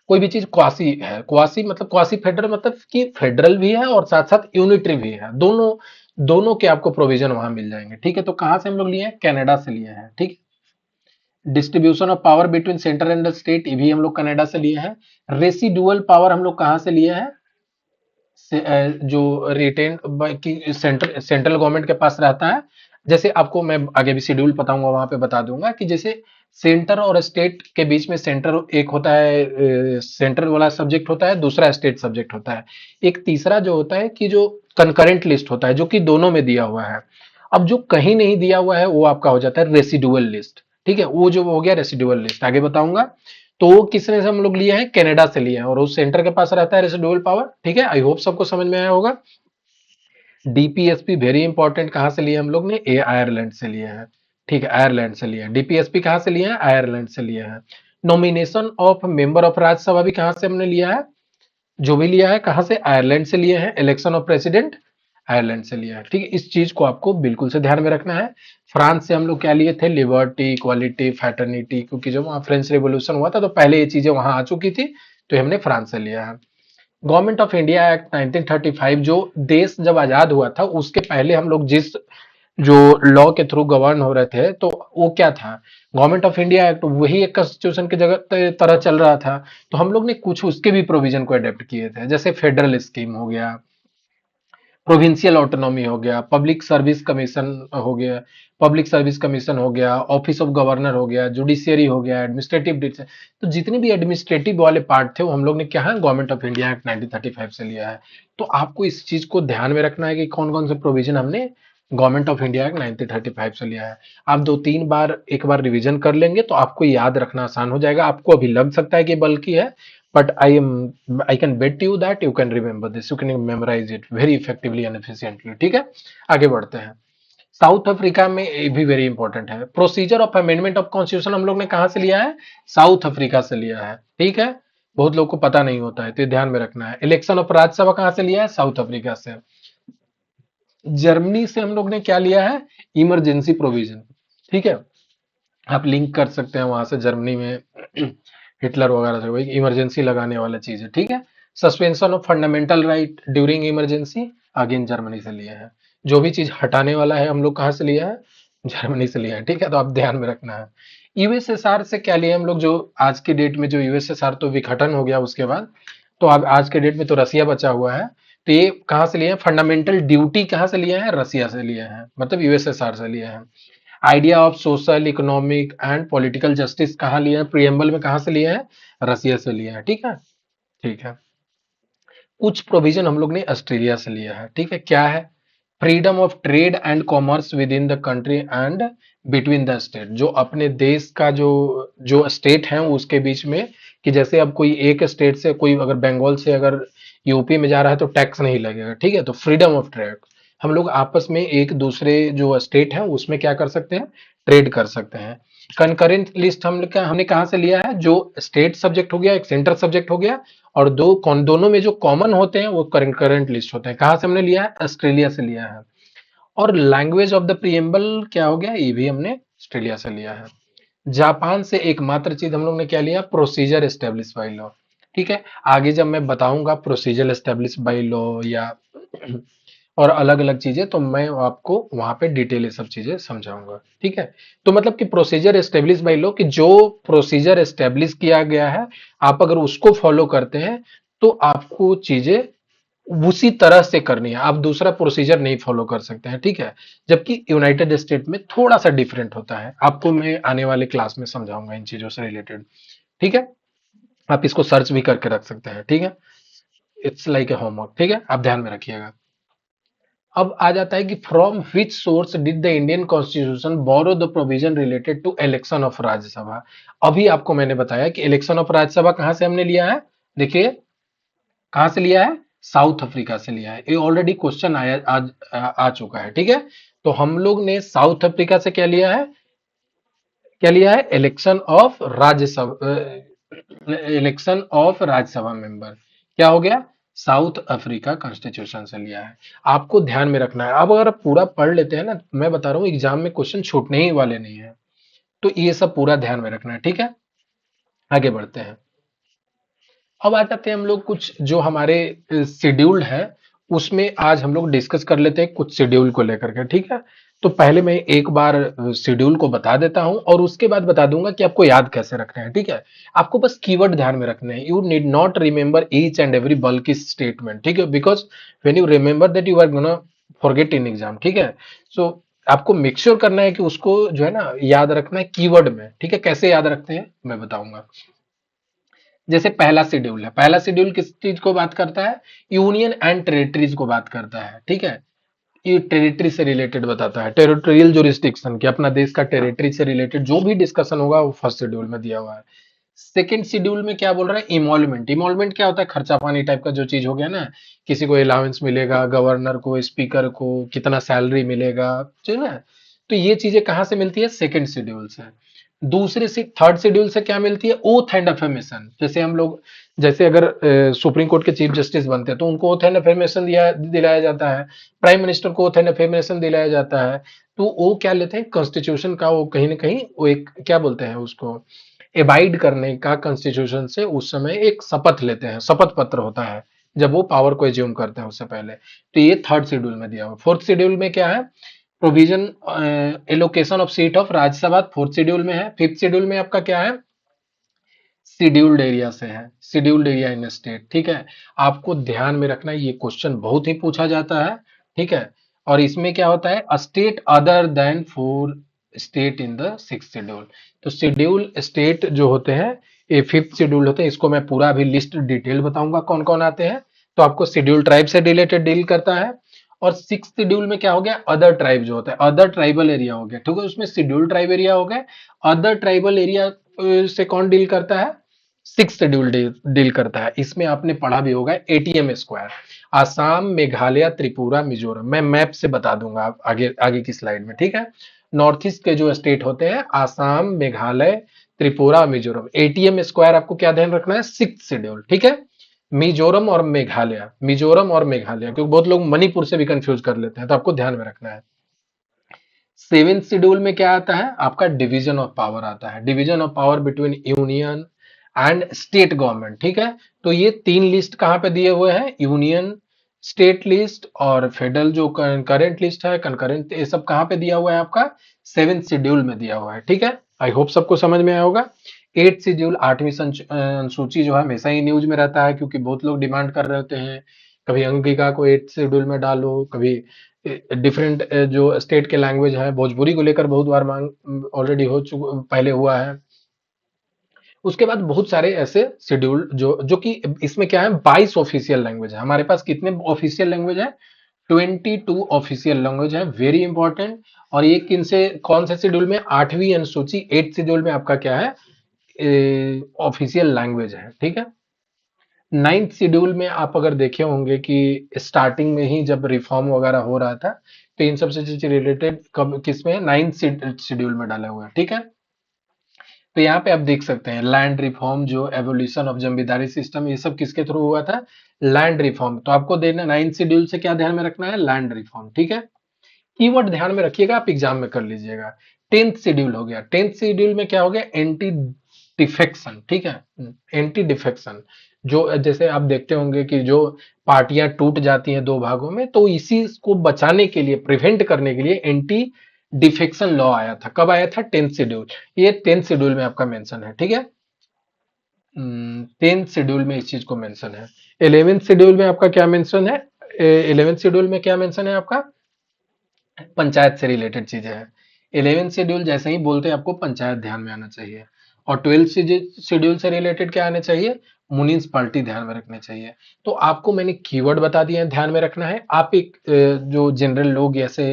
कोई भी चीज क्वासी है, क्वासी मतलब क्वासी फेडरल मतलब कि फेडरल भी है और साथ साथ यूनिटरी भी है, दोनों दोनों के आपको प्रोविजन वहां मिल जाएंगे। ठीक है, तो कहां से हम लोग लिए हैं, कनाडा से लिए हैं। ठीक, distribution of power between centre and state, ये भी हम लोग कनाडा से लिए हैं। रेसिडुअल पावर हम लोग कहां से लिए हैं, जो रिटेन की सेंट्रल गवर्नमेंट के पास रहता है। जैसे आपको मैं आगे भी शेड्यूल बताऊंगा, वहां पे बता दूंगा कि जैसे सेंटर और स्टेट के बीच में सेंटर एक होता है, सेंट्रल वाला सब्जेक्ट होता है, दूसरा स्टेट सब्जेक्ट होता है। एक तीसरा जो होता है कि जो कंकरेंट लिस्ट होता है, जो कि दोनों में दिया हुआ है। अब जो कहीं नहीं दिया हुआ है वो आपका हो जाता है रेसिडुअल लिस्ट। ठीक है, वो जो हो गया रेसिडुअल लिस्ट, आगे बताऊंगा। तो वो किसने से हम लोग लिए हैं, कनाडा से लिए हैं, और उस सेंटर के पास रहता है रेसिडुअल पावर। ठीक है, आई होप सबको समझ में आया होगा। डीपीएसपी वेरी इंपॉर्टेंट, कहां से लिए हम लोग ने, ए आयरलैंड से लिए हैं। ठीक है, आयरलैंड से लिए हैं। डीपीएसपी कहां से लिए हैं, आयरलैंड से लिए हैं। Nomination of member of Rajya Sabha भी कहां से हमने लिया है, जो भी लिया है कहां से, आयरलैंड से लिए हैं। इलेक्शन ऑफ प्रेसिडेंट आयरलैंड से लिया है। ठीक है, इस चीज को आपको बिल्कुल से ध्यान में रखना है। फ्रांस से हम लोग क्या लिए थे, लिबर्टी, इक्वालिटी, फ्रेटर्निटी, क्योंकि जब वहां फ्रेंच रेवोल्यूशन हुआ था तो पहले ये चीजें वहां आ चुकी थी, तो हमने फ्रांस से लिया है। गवर्नमेंट ऑफ इंडिया एक्ट 1935, जो देश जब आजाद हुआ था उसके पहले हम लोग जिस जो लॉ के थ्रू गवर्न हो रहे थे, तो वो क्या था, गवर्नमेंट ऑफ इंडिया एक्ट, वही एक कॉन्स्टिट्यूशन की जगह तरह चल रहा था। तो हम लोग ने कुछ उसके भी प्रोविजन को अडेप्ट किए थे, जैसे फेडरल स्कीम हो गया, प्रोविंशियल ऑटोनॉमी हो गया, पब्लिक सर्विस कमीशन हो गया, पब्लिक सर्विस कमीशन हो गया, ऑफिस ऑफ गवर्नर हो गया, जुडिशियरी हो गया, एडमिनिस्ट्रेटिव। तो जितने भी एडमिनिस्ट्रेटिव वाले पार्ट थे वो हम लोग ने क्या है, गवर्नमेंट ऑफ इंडिया एक्ट 1935 से लिया है। तो आपको इस चीज को ध्यान में रखना है कि कौन कौन से प्रोविजन हमने गवर्नमेंट ऑफ इंडिया एक्ट 1935 से लिया है। आप दो तीन बार एक बार रिवीजन कर लेंगे तो आपको याद रखना आसान हो जाएगा। आपको अभी लग सकता है कि बल्कि है, but I can bet you that you can remember this, you can memorize it very effectively and efficiently। ठीक है, आगे बढ़ते हैं। साउथ अफ्रीका में ये भी वेरी इंपॉर्टेंट है। Procedure of amendment of constitution हम लोग ने कहा से लिया है, साउथ अफ्रीका से लिया है। ठीक है, बहुत लोग को पता नहीं होता है, तो ये ध्यान में रखना है। इलेक्शन ऑफ राज्यसभा कहां से लिया है, साउथ अफ्रीका से। जर्मनी से हम लोग ने क्या लिया है, इमरजेंसी प्रोविजन। ठीक है, आप लिंक कर सकते हैं वहां से, जर्मनी में हिटलर वगैरह से वही इमरजेंसी लगाने वाला चीज है। ठीक है, suspension of fundamental right during emergency, again Germany से लिया है। जो भी चीज हटाने वाला है हम लोग कहाँ से लिया है, जर्मनी से लिया है। ठीक है, तो आप ध्यान में रखना है। यूएसएसआर से क्या लिया हम लोग, जो आज के डेट में जो यूएसएसआर तो विघटन हो गया उसके बाद, तो अब आज के डेट में तो रसिया बचा हुआ है। तो ये कहाँ से लिया है, फंडामेंटल ड्यूटी कहाँ से लिया है, रसिया से लिया है, मतलब यूएसएसआर से लिया है। Idea of social economic and political justice कहाँ लिया है, प्रियम्बल में कहाँ से लिया है, रसिया से लिया है। ठीक है, ठीक है। कुछ प्रोविजन हम लोग ने ऑस्ट्रेलिया से लिया है। ठीक है, क्या है, freedom of trade and commerce with in the country and between the state, जो अपने देश का जो जो स्टेट है उसके बीच में, कि जैसे अब कोई एक स्टेट से, कोई अगर बंगाल से अगर यूपी में जा रहा है तो टैक्स नहीं लगेगा। ठीक है, तो फ्रीडम ऑफ ट्रेड, हम लोग आपस में एक दूसरे जो स्टेट है उसमें क्या कर सकते हैं, ट्रेड कर सकते हैं। कंकरेंट लिस्ट हमने कहाँ से लिया है, जो स्टेट सब्जेक्ट हो गया, एक सेंटर सब्जेक्ट हो गया, और दोनों में जो कॉमन होते हैं वो करंट लिस्ट होते हैं। कहां से हमने लिया है, ऑस्ट्रेलिया से लिया है। और लैंग्वेज ऑफ द प्रियम्बल क्या हो गया, ये भी हमने ऑस्ट्रेलिया से लिया है। जापान से एकमात्र चीज हम लोग ने क्या लिया, प्रोसीजर एस्टेब्लिश बाई लॉ। ठीक है, आगे जब मैं बताऊंगा प्रोसीजर एस्टेब्लिश बाई लॉ या और अलग अलग चीजें, तो मैं आपको वहां पे डिटेल ये सब चीजें समझाऊंगा। ठीक है, तो मतलब कि प्रोसीजर एस्टेब्लिश बाई लॉ, कि जो प्रोसीजर एस्टेब्लिश किया गया है, आप अगर उसको फॉलो करते हैं तो आपको चीजें उसी तरह से करनी है, आप दूसरा प्रोसीजर नहीं फॉलो कर सकते हैं। ठीक है, जबकि यूनाइटेड स्टेट में थोड़ा सा डिफरेंट होता है, आपको मैं आने वाले क्लास में समझाऊंगा इन चीजों से रिलेटेड। ठीक है, आप इसको सर्च भी करके रख सकते हैं। ठीक है, इट्स लाइक ए होमवर्क, ठीक है, आप ध्यान में रखिएगा। अब आ जाता है कि from which source did the Indian constitution borrow the provision related to election of Rajya Sabha. अभी आपको मैंने बताया कि इलेक्शन ऑफ राज्यसभा कहां से हमने लिया है, देखिए कहां से लिया है, साउथ अफ्रीका से लिया है। ये ऑलरेडी क्वेश्चन आया आज आ चुका है, ठीक है। तो हम लोग ने साउथ अफ्रीका से क्या लिया है, क्या लिया है, election of Rajya Sabha, election of Rajya Sabha member, क्या हो गया, साउथ अफ्रीका कॉन्स्टिट्यूशन से लिया है। आपको ध्यान में रखना है। अब अगर आप पूरा पढ़ लेते हैं ना, मैं बता रहा हूँ एग्जाम में क्वेश्चन छूटने ही वाले नहीं है, तो ये सब पूरा ध्यान में रखना है, ठीक है। आगे बढ़ते हैं। अब आ जाते हैं हम लोग कुछ जो हमारे शेड्यूल्ड है, उसमें आज हम लोग डिस्कस कर लेते हैं कुछ शेड्यूल को लेकर के, ठीक है। तो पहले मैं एक बार शेड्यूल को बता देता हूं और उसके बाद बता दूंगा कि आपको याद कैसे रखना है, ठीक है। आपको बस कीवर्ड ध्यान में रखने हैं। You need not remember each and every बल्कि स्टेटमेंट, ठीक है, because when you remember that you are gonna forget in exam, ठीक है। सो आपको मेक श्योर करना है कि उसको जो है ना याद रखना है कीवर्ड में, ठीक है। कैसे याद रखते हैं मैं बताऊंगा। जैसे पहला शेड्यूल है, पहला शेड्यूल किस चीज को बात करता है, यूनियन एंड टेरिटरीज को बात करता है, ठीक है। ये टेरिटरी से रिलेटेड बताता है, टेरिटोरियल जुरिस्डिक्शन की, अपना देश का टेरिटरी से रिलेटेड जो भी डिस्कशन होगा वो फर्स्ट शेड्यूल में दिया हुआ है। सेकंड शेड्यूल में क्या बोल रहा है, इमोलमेंट। इमोलमेंट क्या होता है, खर्चा पानी टाइप का जो चीज हो गया ना, किसी को अलाउंस मिलेगा, गवर्नर को, स्पीकर को कितना सैलरी मिलेगा, ठीक है ना। तो ये चीजें कहाँ से मिलती है, सेकंड शेड्यूल से। दूसरे से थर्ड शेड्यूल से क्या मिलती है, ओथ एंड अफर्मेशन। जैसे हम लोग, जैसे अगर सुप्रीम कोर्ट के चीफ जस्टिस बनते हैं तो उनको ओथ एंड अफर्मेशन दिलाया जाता है, प्राइम मिनिस्टर को ओथ एंड अफर्मेशन दिलाया जाता है। तो वो क्या लेते हैं, कॉन्स्टिट्यूशन का वो कहीं ना कहीं वो एक क्या बोलते हैं उसको, एबाइड करने का, कॉन्स्टिट्यूशन से उस समय एक शपथ लेते हैं, शपथ पत्र होता है जब वो पावर को एज्यूम करते हैं उससे पहले। तो ये थर्ड शेड्यूल में दिया हुआ। फोर्थ शेड्यूल में क्या है, provision allocation of seat of Rajya Sabha, fourth schedule में है। फिफ्थ शेड्यूल में आपका क्या है, शेड्यूल्ड एरिया से है, शेड्यूल्ड एरिया इन स्टेट, ठीक है। आपको ध्यान में रखना है, ये क्वेश्चन बहुत ही पूछा जाता है, ठीक है। और इसमें क्या होता है, state other than four state in the six schedule. तो शेड्यूल स्टेट जो होते हैं ये फिफ्थ शेड्यूल होते हैं। इसको मैं पूरा अभी लिस्ट डिटेल बताऊंगा कौन कौन आते हैं। तो आपको शेड्यूल ट्राइब से रिलेटेड डील करता है। और सिक्स शेड्यूल में क्या हो गया, अदर ट्राइब जो होता है, अदर ट्राइबल एरिया हो गया, ठीक है। उसमें शेड्यूल ट्राइब एरिया हो गया, अदर ट्राइबल एरिया से कौन डील करता है, सिक्स शेड्यूल डील करता है। इसमें आपने पढ़ा भी होगा एटीएम स्क्वायर, आसाम, मेघालय, त्रिपुरा, मिजोरम। मैं मैप से बता दूंगा आगे आगे की स्लाइड में, ठीक है। नॉर्थ ईस्ट के जो स्टेट होते हैं, आसाम, मेघालय, त्रिपुरा, मिजोरम। एटीएम स्क्वायर आपको क्या ध्यान रखना है, सिक्स शेड्यूल, ठीक है। मिजोरम और मेघालय, मिजोरम और मेघालय, क्योंकि बहुत लोग मणिपुर से भी कंफ्यूज कर लेते हैं, तो आपको ध्यान में रखना है। सेवेंथ शेड्यूल में क्या आता है आपका, डिवीजन ऑफ पावर आता है, division of power between union and state government, ठीक है। तो ये तीन लिस्ट कहां पे दिए हुए हैं, यूनियन स्टेट लिस्ट और फेडरल जो करंट लिस्ट है, कंकरेंट, ये सब कहां पे दिया हुआ है आपका, सेवेंथ शेड्यूल में दिया हुआ है, ठीक है। आई होप सबको समझ में आया होगा। एट शेड्यूल, आठवीं अनुसूची जो है हमेशा ही न्यूज में रहता है, क्योंकि बहुत लोग डिमांड कर रहे होते हैं, कभी अंगिका को एट शेड्यूल में डालो, कभी डिफरेंट जो स्टेट के लैंग्वेज है, भोजपुरी को लेकर बहुत बार मांग ऑलरेडी हो चुका, पहले हुआ है। उसके बाद बहुत सारे ऐसे शेड्यूल जो कि इसमें क्या है, 22 ऑफिशियल लैंग्वेज है हमारे पास। कितने ऑफिशियल लैंग्वेज है, 22 ऑफिशियल लैंग्वेज है, वेरी इंपॉर्टेंट। और ये किन से, कौन से शेड्यूल में, आठवीं अनुसूची एट शेड्यूल में आपका क्या है, ऑफिशियल लैंग्वेज है, ठीक है। नाइन्थ शेड्यूल में आप अगर देखे होंगे कि स्टार्टिंग में ही जब रिफॉर्म वगैरह हो रहा था, तो इन सबसे चीज रिलेटेड कब किस में, नाइन्थ शेड्यूल में डाला हुआ है, ठीक है। तो यहाँ पे आप देख सकते हैं लैंड रिफॉर्म, जो एवोल्यूशन ऑफ जमींदारी सिस्टम, ये सब किसके थ्रू हुआ था, लैंड रिफॉर्म। तो आपको देना नाइन्थ शेड्यूल से क्या ध्यान में रखना है, लैंड रिफॉर्म, ठीक है। कीवर्ड ध्यान में रखिएगा, आप एग्जाम में कर लीजिएगा। टेंथ शेड्यूल हो गया, टेंथ शेड्यूल में क्या हो गया, एंटी डिफेक्शन, ठीक है। एंटी डिफेक्शन, जो जैसे आप देखते होंगे कि जो पार्टियां टूट जाती हैं दो भागों में, तो इसी को बचाने के लिए, प्रिवेंट करने के लिए एंटी डिफेक्शन लॉ आया था। कब आया था, टेंथ शेड्यूल। ये टेंथ शेड्यूल में आपका मेंशन है, ठीक है। टेंथ शेड्यूल में इस चीज को मेंशन है। इलेवेंथ शेड्यूल में आपका क्या मेंशन है, इलेवेंथ शेड्यूल में क्या मेंशन है आपका, पंचायत से रिलेटेड चीजें हैं। इलेवेंथ शेड्यूल जैसे ही बोलते हैं आपको पंचायत ध्यान में आना चाहिए। और ट्वेल्थ शेड्यूल से रिलेटेड क्या आने चाहिए, म्युनिसिपैलिटी ध्यान में रखने चाहिए। तो आपको मैंने कीवर्ड बता दिए हैं, ध्यान में रखना है। आप एक जो जनरल लोग ऐसे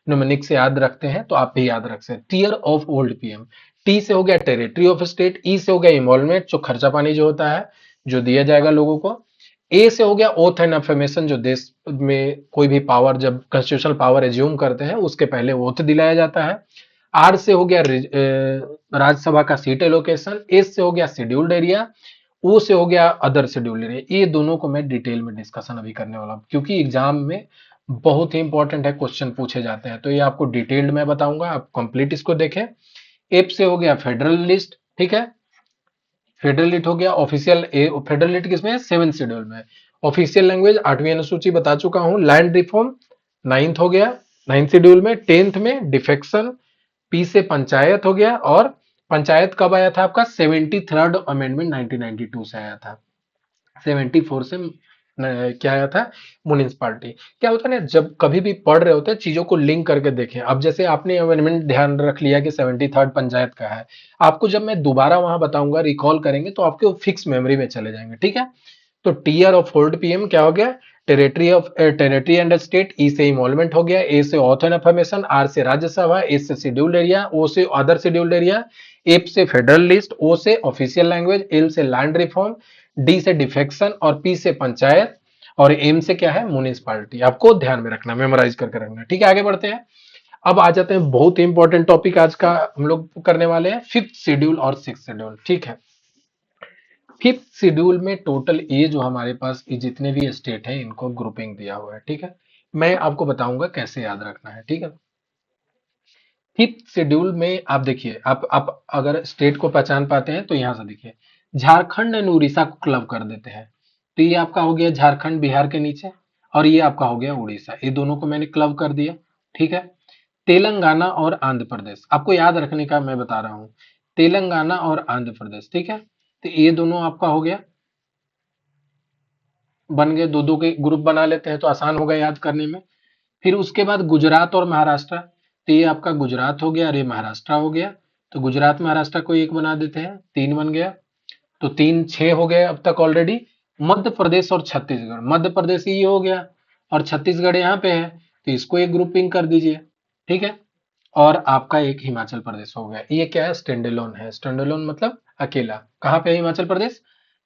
न्यूमेरिक से याद रखते हैं तो आप भी याद रख सकते हैं। Tear of old PM, T से हो गया टेरिटरी ऑफ स्टेट, ई से हो गया इन्वॉल्वमेंट जो खर्चा पानी जो होता है जो दिया जाएगा लोगों को, ए से हो गया ओथ एंड अफर्मेशन जो देश में कोई भी पावर जब कॉन्स्टिट्यूशनल पावर एज्यूम करते हैं उसके पहले ओथ दिलाया जाता है। आर से हो गया राज्यसभा का सीट एलोकेशन, एस से हो गया शेड्यूल्ड एरिया, ओ से हो गया अदर शेड्यूल्ड एरिया। ये दोनों को मैं डिटेल में डिस्कशन अभी करने वाला हूँ क्योंकि एग्जाम में बहुत ही इंपॉर्टेंट है, क्वेश्चन पूछे जाते हैं, तो ये आपको डिटेल्ड में बताऊंगा, आप कंप्लीट इसको देखें। एफ से हो गया फेडरल लिस्ट, ठीक है, फेडरल लिस्ट हो गया ऑफिशियल। फेडरल लिस्ट किसमें है? 7 शेड्यूल में। ऑफिशियल लैंग्वेज 8वीं अनुसूची बता चुका हूं। लैंड रिफॉर्म 9th हो गया, 9th शेड्यूल में। 10th में डिफेक्शन, पी से पंचायत हो गया, और पंचायत कब आया था आपका? 73rd अमेंडमेंट 1992 से आया था। 74 से क्या आया था? म्युनिसिपालिटी। क्या होता है ना, जब कभी भी पढ़ रहे होते हैं चीजों को लिंक करके देखें। अब जैसे आपने अमेंडमेंट ध्यान रख लिया कि 73rd पंचायत का है, आपको जब मैं दोबारा वहां बताऊंगा रिकॉल करेंगे तो आपके फिक्स मेमोरी में चले जाएंगे, ठीक है। तो टीयर ऑफ होल्ड पीएम क्या हो गया? Territory and state. ई से इन्वॉल्वमेंट हो गया, ए से ऑथ एंड अफर्मेशन, आर से राज्यसभा, एस से शेड्यूल्ड एरिया, ओ से अदर शेड्यूल्ड एरिया, एफ से फेडरल लिस्ट, ओ से ऑफिशियल लैंग्वेज, एल से लैंड रिफॉर्म, डी से डिफेक्शन, और पी से पंचायत, और एम से क्या है? म्युनिसिपालिटी। आपको ध्यान में रखना, मेमोराइज करके रखना, ठीक है। आगे बढ़ते हैं। अब आ जाते हैं बहुत ही इंपॉर्टेंट टॉपिक आज का हम लोग करने वाले हैं, फिफ्थ शेड्यूल और सिक्स शेड्यूल, ठीक है। फिफ्थ शेड्यूल में टोटल ये जो हमारे पास ये जितने भी स्टेट हैं इनको ग्रुपिंग दिया हुआ है, ठीक है। मैं आपको बताऊंगा कैसे याद रखना है, ठीक है। फिफ्थ शेड्यूल में आप देखिए, आप अगर स्टेट को पहचान पाते हैं तो यहां से देखिए, झारखंड एंड उड़ीसा को क्लब कर देते हैं। तो ये आपका हो गया झारखंड बिहार के नीचे, और ये आपका हो गया उड़ीसा, ये दोनों को मैंने क्लब कर दिया, ठीक है। तेलंगाना और आंध्र प्रदेश आपको याद रखने का मैं बता रहा हूं, तेलंगाना और आंध्र प्रदेश, ठीक है। तो ये दोनों आपका हो गया, बन गए, दो दो के ग्रुप बना लेते हैं तो आसान होगा याद करने में। फिर उसके बाद गुजरात और महाराष्ट्र, तो ये आपका गुजरात हो गया और ये महाराष्ट्र हो गया। तो गुजरात महाराष्ट्र को एक बना देते हैं, 3 बन गया। तो 3 6 हो गए अब तक ऑलरेडी। मध्य प्रदेश और छत्तीसगढ़, मध्य प्रदेश ये हो गया और छत्तीसगढ़ यहाँ पे है, तो इसको एक ग्रुपिंग कर दीजिए, ठीक है। और आपका एक हिमाचल प्रदेश हो गया, ये क्या है? स्टैंडअलोन है। स्टैंडअलोन मतलब अकेला। कहाँ पे है हिमाचल प्रदेश?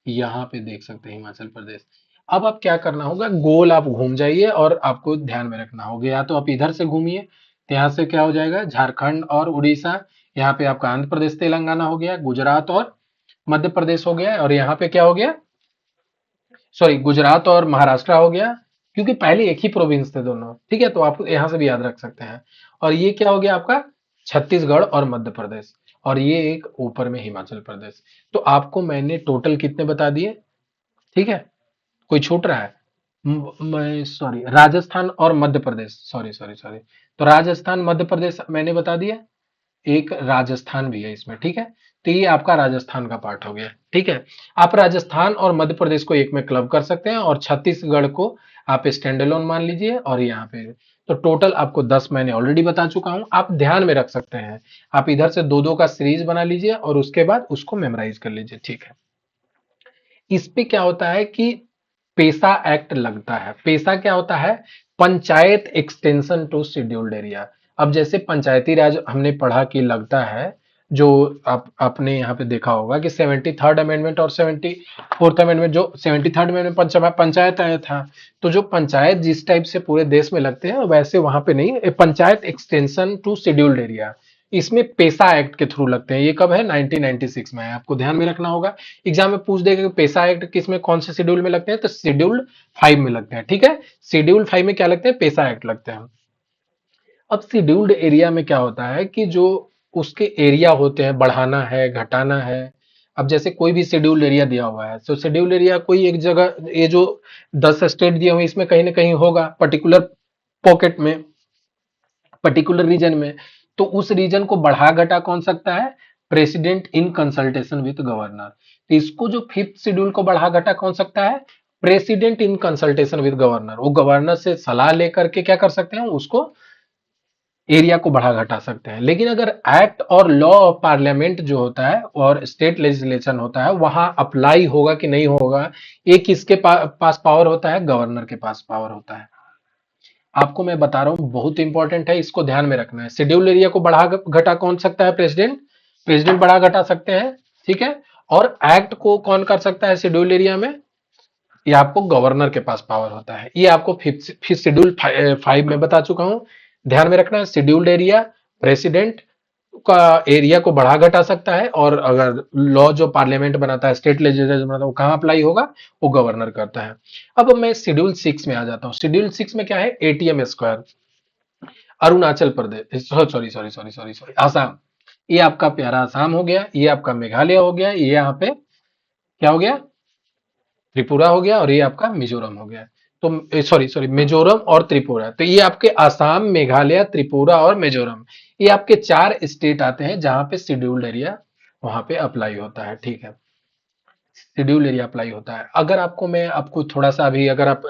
यहाँ पे देख सकते हैं हिमाचल प्रदेश। अब आप क्या करना होगा, गोल आप घूम जाइए और आपको ध्यान में रखना होगा, या तो आप इधर से घूमिए, तो यहाँ से क्या हो जाएगा? झारखंड और उड़ीसा, यहाँ पे आपका आंध्र प्रदेश तेलंगाना हो गया, गुजरात और मध्य प्रदेश हो गया, और यहाँ पे क्या हो गया? सॉरी, गुजरात और महाराष्ट्र हो गया, क्योंकि पहले एक ही प्रोविंस थे दोनों, ठीक है। तो आप यहां से भी याद रख सकते हैं। और ये क्या हो गया आपका? छत्तीसगढ़ और मध्य प्रदेश, और ये एक ऊपर में हिमाचल प्रदेश। तो आपको मैंने टोटल कितने बता दिए, ठीक है। कोई छूट रहा है? मैं सॉरी, राजस्थान और Madhya Pradesh, sorry sorry sorry. तो राजस्थान मध्य प्रदेश मैंने बता दिया, एक राजस्थान भी है इसमें, ठीक है। तो ये आपका राजस्थान का पार्ट हो गया, ठीक है। आप राजस्थान और मध्य प्रदेश को एक में क्लब कर सकते हैं, और छत्तीसगढ़ को आप स्टैंड अलोन मान लीजिए, और यहाँ पे तो टोटल आपको 10 मैंने ऑलरेडी बता चुका हूं, आप ध्यान में रख सकते हैं। आप इधर से दो दो का सीरीज बना लीजिए और उसके बाद उसको मेमोराइज कर लीजिए, ठीक है। इस पे क्या होता है कि पेसा एक्ट लगता है। पेसा क्या होता है? Panchayat extension to scheduled area. अब जैसे पंचायती राज हमने पढ़ा कि लगता है, जो आप आपने यहाँ पे देखा होगा कि 73rd अमेंडमेंट और 74th अमेंडमेंट, जो 73rd अमेंडमेंट पंचायत आया था, तो जो पंचायत जिस टाइप से पूरे देश में लगते हैं वैसे वहां पे नहीं, panchayat extension to scheduled area इसमें पेसा एक्ट के थ्रू लगते हैं। ये कब है? 1996 में है, आपको ध्यान में रखना होगा। एग्जाम में पूछ देगा कि पेसा एक्ट किस में, कौन से शेड्यूल में लगते हैं, तो शेड्यूल्ड 5 में लगते हैं, ठीक है। शेड्यूल 5 में क्या लगते हैं? पेसा एक्ट लगते हैं। अब शेड्यूल्ड एरिया में क्या होता है कि जो उसके एरिया होते हैं, बढ़ाना है घटाना है। अब जैसे कोई भी शेड्यूल्ड एरिया दिया हुआ है, तो शेड्यूल्ड एरिया कोई एक जगह, ये जो 10 स्टेट दिए हुए इसमें कहीं ना कहीं होगा पर्टिकुलर पॉकेट में, पर्टिकुलर रीजन में। तो उस रीजन को बढ़ा घटा कौन सकता है? President in consultation with governor. तो इसको जो फिफ्थ शेड्यूल को बढ़ा घटा कौन सकता है? President in consultation with governor. वो गवर्नर से सलाह लेकर के क्या कर सकते हैं उसको एरिया को बढ़ा घटा सकते हैं। लेकिन अगर एक्ट और लॉ ऑफ पार्लियामेंट जो होता है और स्टेट लेजिस्लेशन होता है, वहां अप्लाई होगा कि नहीं होगा, ये किसके पास पावर होता है? गवर्नर के पास पावर होता है। आपको मैं बता रहा हूं, बहुत इंपॉर्टेंट है, इसको ध्यान में रखना है। शेड्यूल एरिया को बढ़ा घटा कौन सकता है? प्रेसिडेंट। प्रेसिडेंट बढ़ा घटा सकते हैं, ठीक है। और एक्ट को कौन कर सकता है शेड्यूल एरिया में? ये आपको गवर्नर के पास पावर होता है। ये आपको फिफ्थ शेड्यूल 5 में बता चुका हूं, ध्यान में रखना है। शेड्यूल्ड एरिया प्रेसिडेंट का एरिया को बढ़ा घटा सकता है, और अगर लॉ जो पार्लियामेंट बनाता है, स्टेट लेजिस्लेचर बनाता है, वो कहाँ अप्लाई होगा? वो गवर्नर करता है। अब मैं शेड्यूल 6 में आ जाता हूँ। शेड्यूल 6 में क्या है? ATM square, Arunachal Pradesh, sorry sorry sorry sorry sorry Assam. ये आपका प्यारा आसाम हो गया, ये आपका मेघालय हो गया, ये यहाँ पे क्या हो गया? त्रिपुरा हो गया, और ये आपका मिजोरम हो गया। तो सॉरी सॉरी, मिजोरम और त्रिपुरा। तो ये आपके आसाम, मेघालय, त्रिपुरा और मिजोरम, ये आपके 4 स्टेट आते हैं जहां पे शेड्यूल्ड एरिया वहां पे अप्लाई होता है, ठीक है। शेड्यूल एरिया अप्लाई होता है। अगर आपको थोड़ा सा, अभी अगर आप